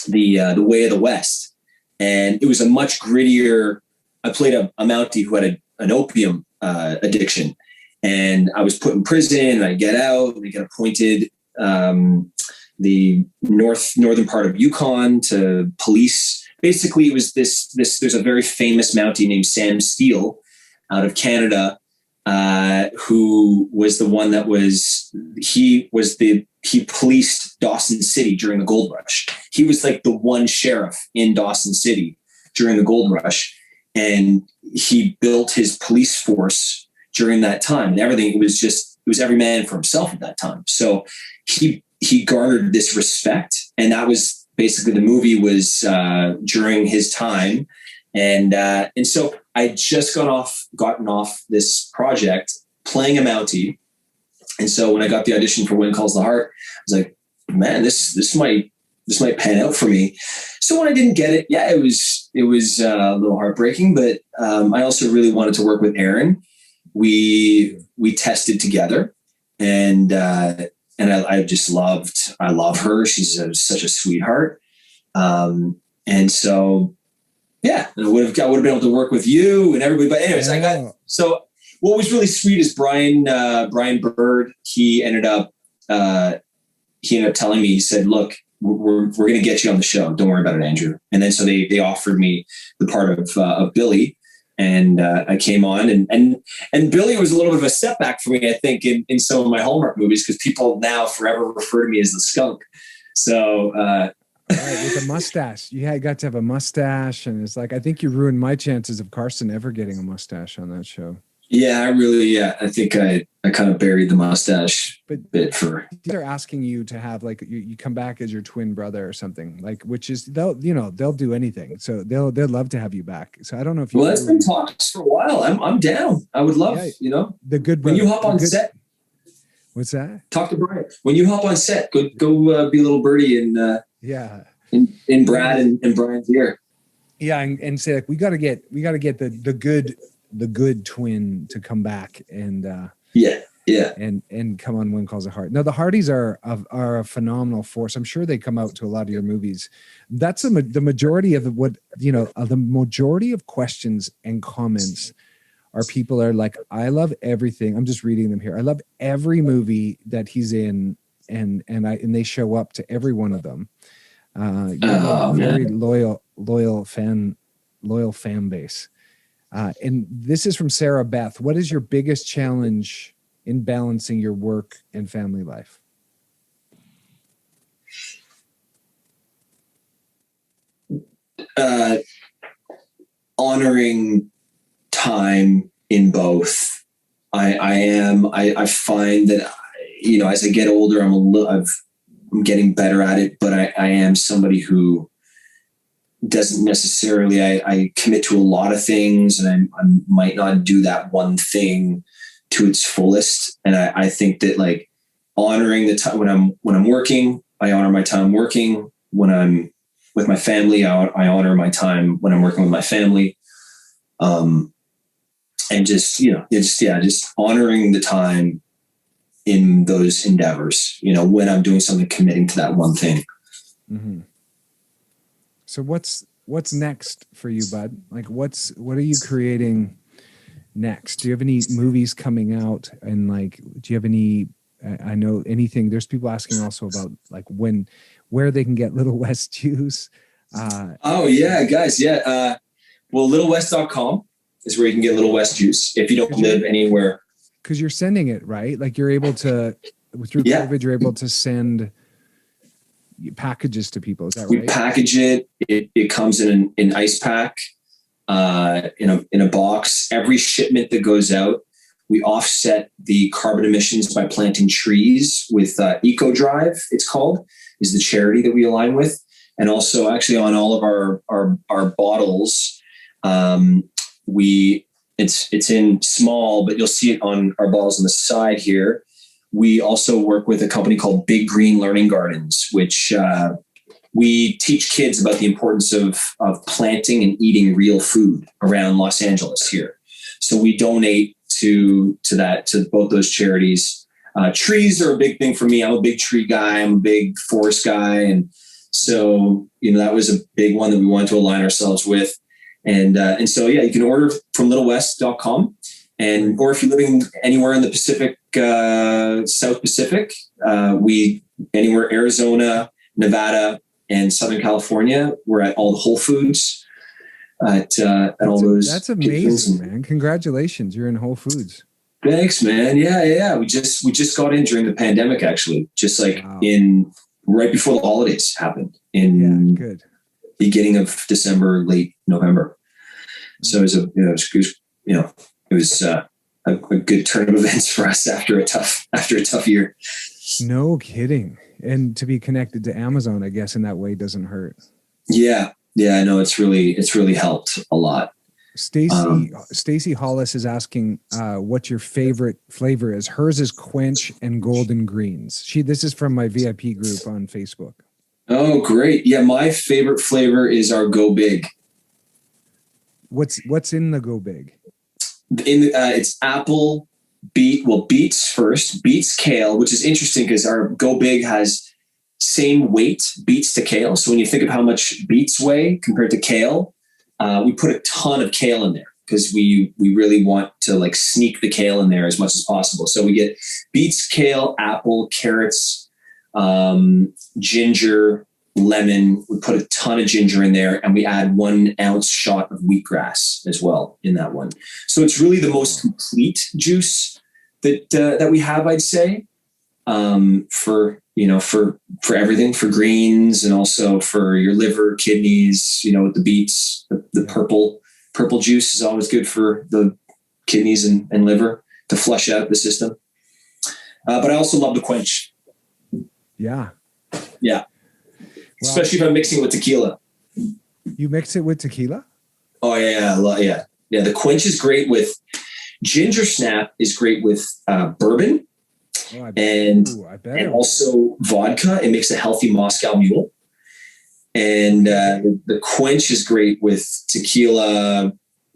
Way of the West. And it was a much grittier. I played a Mountie who had an opium addiction, and I was put in prison. And I get out, and I get appointed the northern part of Yukon to police. Basically, it was this. There's a very famous Mountie named Sam Steele out of Canada, who was the one that he policed Dawson City during the gold rush. He was like the one sheriff in Dawson City during the gold rush. And he built his police force during that time, and everything. It was every man for himself at that time. So he garnered this respect. And that was basically, the movie was during his time. And so I had just gotten off this project playing a Mountie. And so when I got the audition for When Calls the Heart, I was like, man, this might pan out for me. So when I didn't get it, it was a little heartbreaking, but I also really wanted to work with Erin. We tested together, and I love her. She's such a sweetheart. And And so, yeah, I would have been able to work with you and everybody. But anyways, so what was really sweet is Brian Bird, he ended up telling me, he said, look, we're going to get you on the show. Don't worry about it, Andrew. And then so they offered me the part of Billy, and I came on, and Billy was a little bit of a setback for me, I think, in some of my Hallmark movies, because people now forever refer to me as the skunk. So right, with a mustache, you got to have a mustache, and it's like, I think you ruined my chances of Carson ever getting a mustache on that show. Yeah, I think I kind of buried the mustache bit for. They're asking you to have like you come back as your twin brother or something, like, which is they'll do anything. So they'd love to have you back. So I don't know if you. Well, that's been talks for a while. I'm down. I would love the good brother. When you hop on set. What's that? Talk to Brian. When you hop on set, go be a little birdie in Brad and Brian's ear. Yeah, and say like we got to get the good twin to come back and and come on When Calls the Heart. Now the Hardys are a phenomenal force. I'm sure they come out to a lot of your movies. That's the majority of the majority of questions and comments are people are like, I love everything. I'm just reading them here. I love every movie that he's in, and they show up to every one of them. Very loyal fan base. And this is from Sarah Beth. What is your biggest challenge in balancing your work and family life? Honoring time in both. I find that, as I get older, I'm getting better at it, but I am somebody who doesn't necessarily, I commit to a lot of things, and I might not do that one thing to its fullest. And I think that like honoring the time when I'm working, I honor my time working. When I'm with my family, I honor my time when I'm working with my family. And just honoring the time in those endeavors, when I'm doing something, committing to that one thing. Mm-hmm. So what's next for you, bud? Like what are you creating next? Do you have any movies coming out? And like, do you have any, I know anything, there's people asking also about like where they can get Little West juice. Oh yeah, guys. Yeah. Well, littlewest.com is where you can get Little West juice if you don't live anywhere. Cause you're sending it, right? Like you're able to, through COVID, you're able to send packages to people. Is that right? We package it. It comes in an ice pack, in a box. Every shipment that goes out, we offset the carbon emissions by planting trees with Eco Drive. It's called, is the charity that we align with, and also actually on all of our bottles, it's in small, but you'll see it on our bottles on the side here. We also work with a company called Big Green Learning Gardens, which we teach kids about the importance of planting and eating real food around Los Angeles here. So we donate to both those charities. Trees are a big thing for me. I'm a big tree guy. I'm a big forest guy. And so, that was a big one that we wanted to align ourselves with. And so, yeah, you can order from littlewest.com. Or if you're living anywhere in the Pacific, South Pacific, anywhere, Arizona, Nevada, and Southern California, we're at all the Whole Foods, at all those. That's amazing, man. Congratulations. You're in Whole Foods. Thanks, man. Yeah. We just got in during the pandemic, actually, just like right before the holidays happened good beginning of December, late November. So it was a good turn of events for us after a tough year. No kidding. And to be connected to Amazon, I guess, in that way doesn't hurt. Yeah. I know it's really helped a lot. Stacy Hollis is asking what your favorite flavor is. Hers is Quench and Golden Greens. This is from my VIP group on Facebook. Oh, great. Yeah, my favorite flavor is our Go Big. What's in the Go Big? It's apple, beets first, beets, kale, which is interesting because our Go Big has same weight beets to kale. So when you think of how much beets weigh compared to kale, we put a ton of kale in there because we really want to like sneak the kale in there as much as possible. So we get beets, kale, apple, carrots, ginger, lemon. We put a ton of ginger in there, and we add 1 ounce shot of wheatgrass as well in that one. So it's really the most complete juice that we have, I'd say, for everything, for greens, and also for your liver, kidneys. With the beets, the purple juice is always good for the kidneys and liver to flush out the system. But I also love the quench. Yeah. Yeah. Wow. Especially if I'm mixing it with tequila. You mix it with tequila? Oh yeah. The quench is great with ginger snap, is great with bourbon. Oh, and also vodka. It makes a healthy Moscow Mule. And the quench is great with tequila.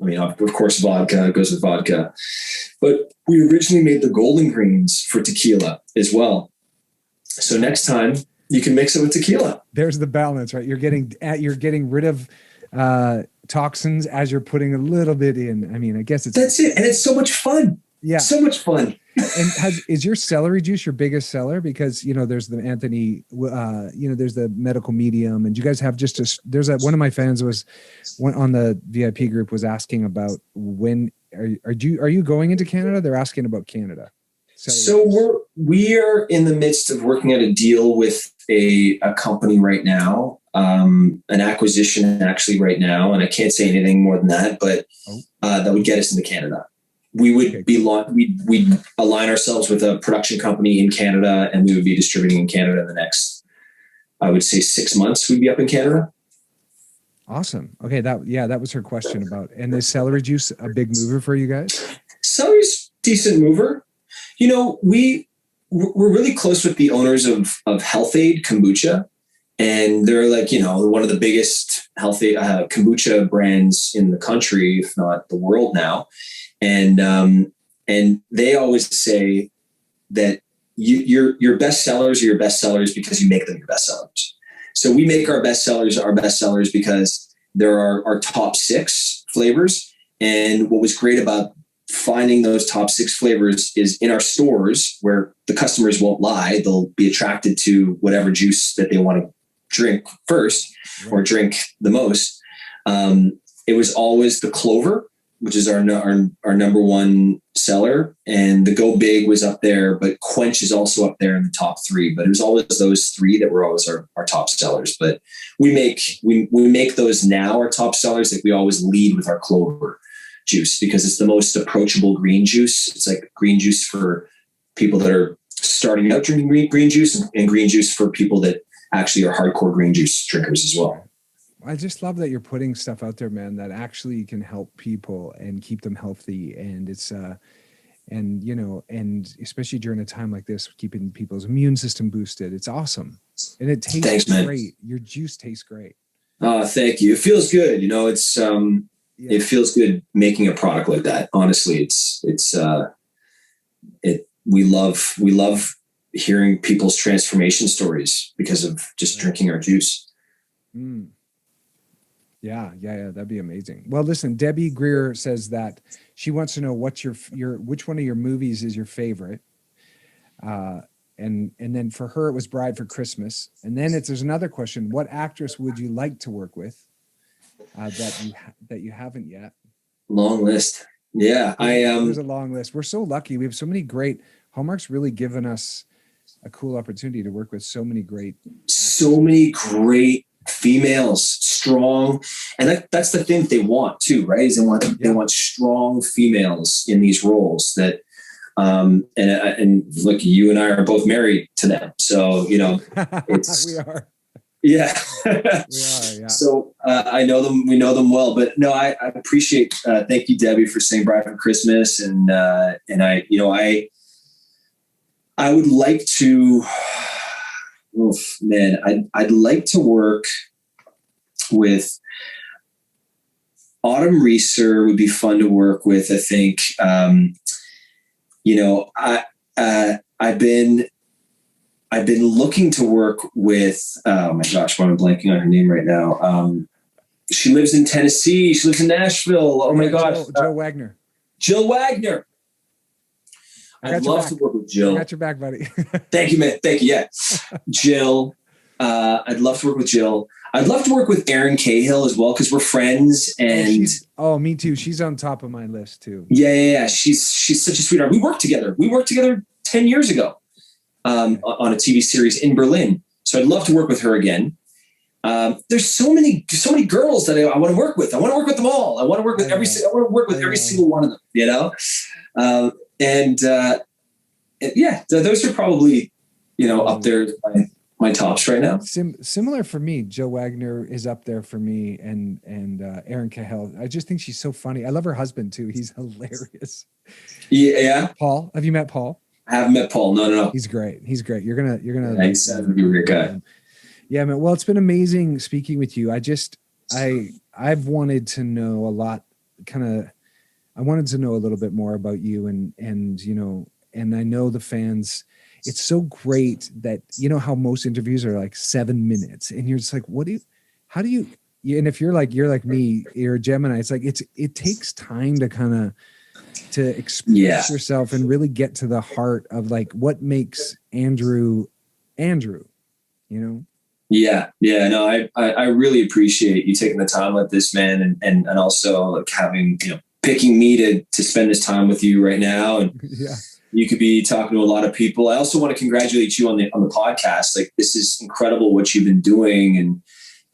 I mean, of course, vodka goes with vodka. But we originally made the Golden Greens for tequila as well. So next time you can mix it with tequila. There's the balance, right? You're getting rid of toxins as you're putting a little bit in. I mean, I guess that's it, and it's so much fun. Yeah, so much fun. And is your celery juice your biggest seller? Because there's the Anthony, there's the Medical Medium, and you guys have one of my fans on the VIP group was asking about when are you going into Canada? They're asking about Canada. So we are in the midst of working out a deal with a company right now, an acquisition actually right now, and I can't say anything more than that, but that would get us into Canada. We would we'd align ourselves with a production company in Canada, and we would be distributing in Canada in the next, I would say 6 months. We'd be up in Canada. Awesome. Okay. That was her question about, and is celery juice a big mover for you guys? Celery's decent mover. We're really close with the owners of Health Aid Kombucha, and they're like, one of the biggest health aid kombucha brands in the country, if not the world now. And they always say that your best sellers are your best sellers because you make them your best sellers. So we make our best sellers because there are our top 6 flavors. And what was great about finding those top 6 flavors is in our stores where the customers won't lie. They'll be attracted to whatever juice that they want to drink first or drink the most. It was always the Clover, which is our number 1 seller, and the Go Big was up there, but Quench is also up there in the top 3. But it was always those 3 that were always our top sellers. But we make those now our top sellers. Like we always lead with our Clover juice because it's the most approachable green juice. It's like green juice for people that are starting out drinking green juice, and green juice for people that actually are hardcore green juice drinkers as well. I just love that you're putting stuff out there, man, that actually can help people and keep them healthy. And it's, and especially during a time like this, keeping people's immune system boosted. It's awesome. And it tastes great. Your juice tastes great. Thank you. It feels good. It's, it feels good making a product like that. Honestly, we love hearing people's transformation stories because of just drinking our juice. Mm. Yeah. That'd be amazing. Well, listen, Debbie Greer says that she wants to know which one of your movies is your favorite. And then for her, it was Bride for Christmas. And then there's another question. What actress would you like to work with that you haven't yet? Long list. Yeah. There's a long list. We're so lucky. We have so many great, Hallmark's really given us a cool opportunity to work with so many great females, strong, and that's the thing that they want too, right? Is they want strong females in these roles that, and look, you and I are both married to them, so it's we are, yeah, we are, yeah. So I know them, we know them well, but no, I appreciate. Thank you, Debbie, for saying Bride for Christmas, and I would like to. Oof, man, I'd like to work with Autumn Reeser. Would be fun to work with. I think, I've been I've been looking to work with, oh my gosh, why am I blanking on her name right now? She lives in Tennessee. She lives in Nashville. Oh my gosh. Jill Wagner. Jill Wagner. I'd love to work with Jill. I got your back, buddy. Thank you, man. Thank you. Yeah. Jill. I'd love to work with Jill. I'd love to work with Erin Cahill as well, because we're friends. And me too. She's on top of my list too. Yeah. She's such a sweetheart. We worked together 10 years ago on a TV series in Berlin. So I'd love to work with her again. There's so many girls that I want to work with. I want to work with them all. I want to work with every single one of them, you know? Yeah, those are probably, up there my tops right now. Similar for me. Jill Wagner is up there for me, and Erin Cahill. I just think she's so funny. I love her husband too. He's hilarious. Yeah. Paul, have you met Paul? I haven't met Paul. No. He's great. You're gonna. Yeah, he's a great guy. Yeah, man. Well, it's been amazing speaking with you. I've wanted to know a lot. I wanted to know a little bit more about you, and I know the fans. It's so great that, how most interviews are like 7 minutes, and you're just like, how do you, and if you're like me, you're a Gemini, it's like, it takes time to express yourself and really get to the heart of like what makes Andrew, Yeah. No, I really appreciate you taking the time with this, man. And also like having, picking me to spend this time with you right now. And you could be talking to a lot of people. I also want to congratulate you on the podcast. Like, this is incredible what you've been doing and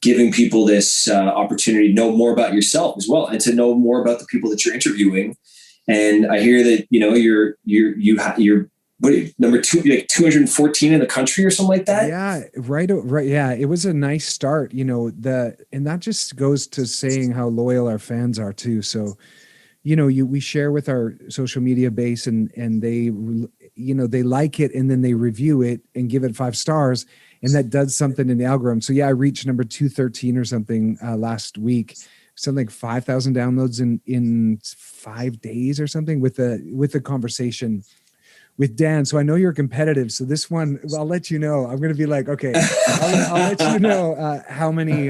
giving people this opportunity to know more about yourself as well, and to know more about the people that you're interviewing. And I hear that, you're number 214 in the country or something like that. Yeah. Right. Yeah. It was a nice start, and that just goes to saying how loyal our fans are too. So, we share with our social media base, and they, they like it, and then they review it and give it 5 stars, and that does something in the algorithm. So yeah, I reached number 213 or something last week, something like 5,000 downloads in 5 days or something with the conversation with Dan. So I know you're competitive. So this one, I'll let you know. I'm going to be like, okay, I'll let you know how many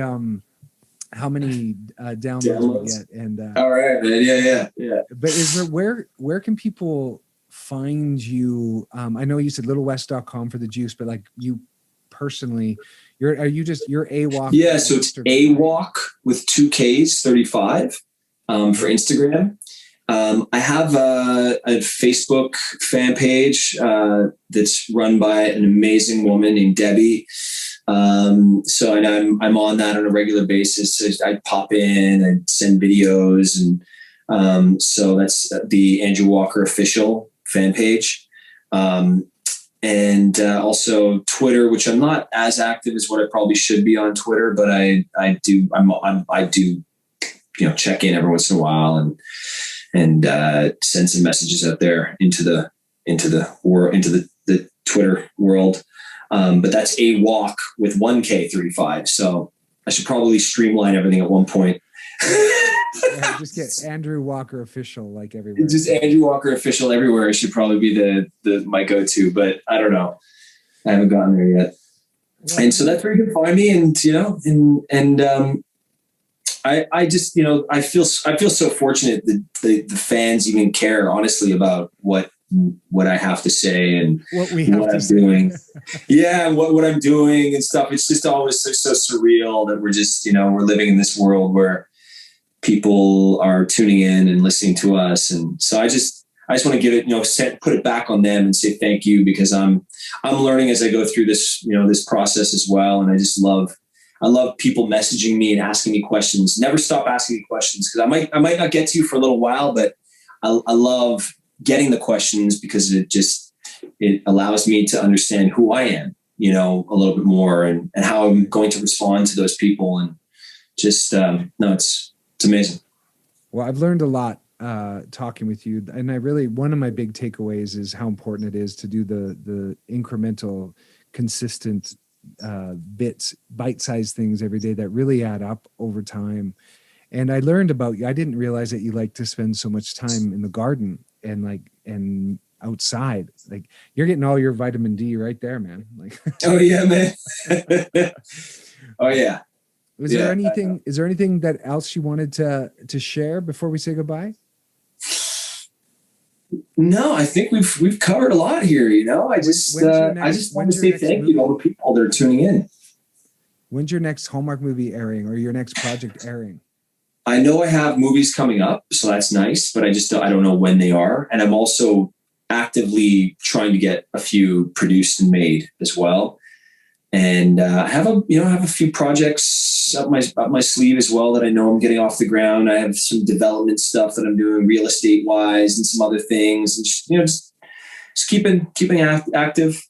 downloads we get. And all right, man. Yeah. But is there where can people find you? I know you said littlewest.com for the juice, but like you personally, you're AWOC? Yeah, so it's AWOC with 2 Ks 35 for Instagram. I have a Facebook fan page that's run by an amazing woman named Debbie. So I'm on that on a regular basis. I pop in and send videos, and so that's the Andrew Walker official fan page. And also Twitter, which I'm not as active as what I probably should be on Twitter, but I do check in every once in a while and send some messages out there into the Twitter world. But that's AWOC with 1 K 35. So I should probably streamline everything at one point. Yeah, just get Andrew Walker official like everywhere. Just Andrew Walker official everywhere. It should probably be my go-to, but I don't know. I haven't gotten there yet. Well, and so that's where you can find me. And I just, I feel so fortunate that the fans even care honestly about what I have to say and what I'm doing. Yeah. And what I'm doing and stuff. It's just always so surreal that we're just, we're living in this world where people are tuning in and listening to us. And so I just want to give it, put it back on them and say thank you, because I'm learning as I go through this, this process as well. And I love people messaging me and asking me questions. Never stop asking me questions, because I might not get to you for a little while, but I love getting the questions, because it allows me to understand who I am, a little bit more, and how I'm going to respond to those people. And just, it's amazing. Well, I've learned a lot talking with you, and one of my big takeaways is how important it is to do the incremental, consistent bite-sized things every day that really add up over time. And I learned about you. I didn't realize that you like to spend so much time in the garden and outside. Like you're getting all your vitamin D right there, man. Like, Oh yeah, man. Oh yeah. is there anything that else you wanted to share before we say goodbye? No, I think we've covered a lot here. You know, I just want to say thank you to all the people that are tuning in. When's your next Hallmark movie airing or your next project airing? I know I have movies coming up, so that's nice, but I don't know when they are. And I'm also actively trying to get a few produced and made as well. And I have a few projects up my sleeve as well that I know I'm getting off the ground. I have some development stuff that I'm doing real estate wise and some other things, and just keeping active.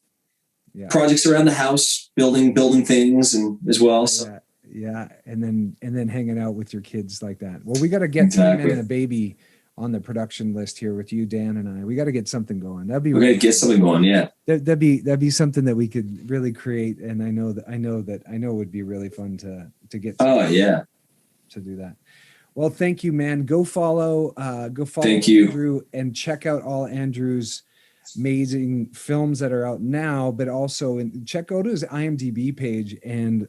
Yeah. Projects around the house, building things and as well. So. Yeah. And then hanging out with your kids like that. Well, we got to get 3 Men and a Baby on the production list here with you, Dan and I. We got to get something going. We're gonna get something going. Yeah. That'd be something that we could really create. And I know it would be really fun to get. Oh yeah. To do that. Well, thank you, man. Go follow thank you. Andrew, and check out all Andrew's amazing films that are out now, but also go to his IMDb page and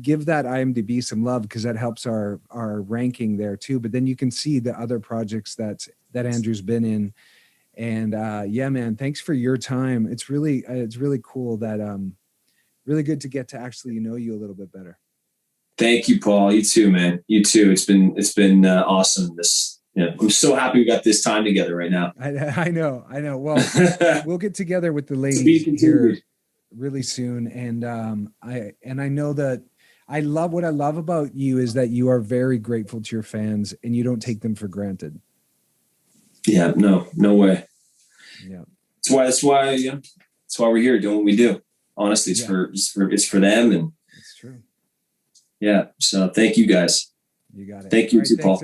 give that IMDb some love, because that helps our ranking there too. But then you can see the other projects that Andrew's been in. And yeah, man, thanks for your time. It's really cool that really good to get to actually know you a little bit better. Thank you, Paul. You too, man. You too. It's been awesome. I'm so happy we got this time together right now. I know. Well, we'll get together with the ladies here really soon. And I know that what I love about you is that you are very grateful to your fans and you don't take them for granted. Yeah, no way. Yeah. That's why we're here doing what we do. Honestly, it's for them, and it's true. Yeah. So thank you guys. You got it. Thank you too, Paul.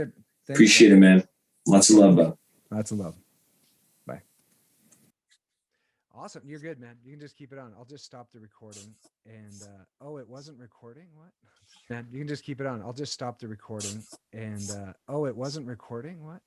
Appreciate it, man. Lots of love, bro. Lots of love. Bye. Awesome. You're good, man. You can just keep it on. I'll just stop the recording. And it wasn't recording. What? Man, you can just keep it on. I'll just stop the recording. And it wasn't recording. What?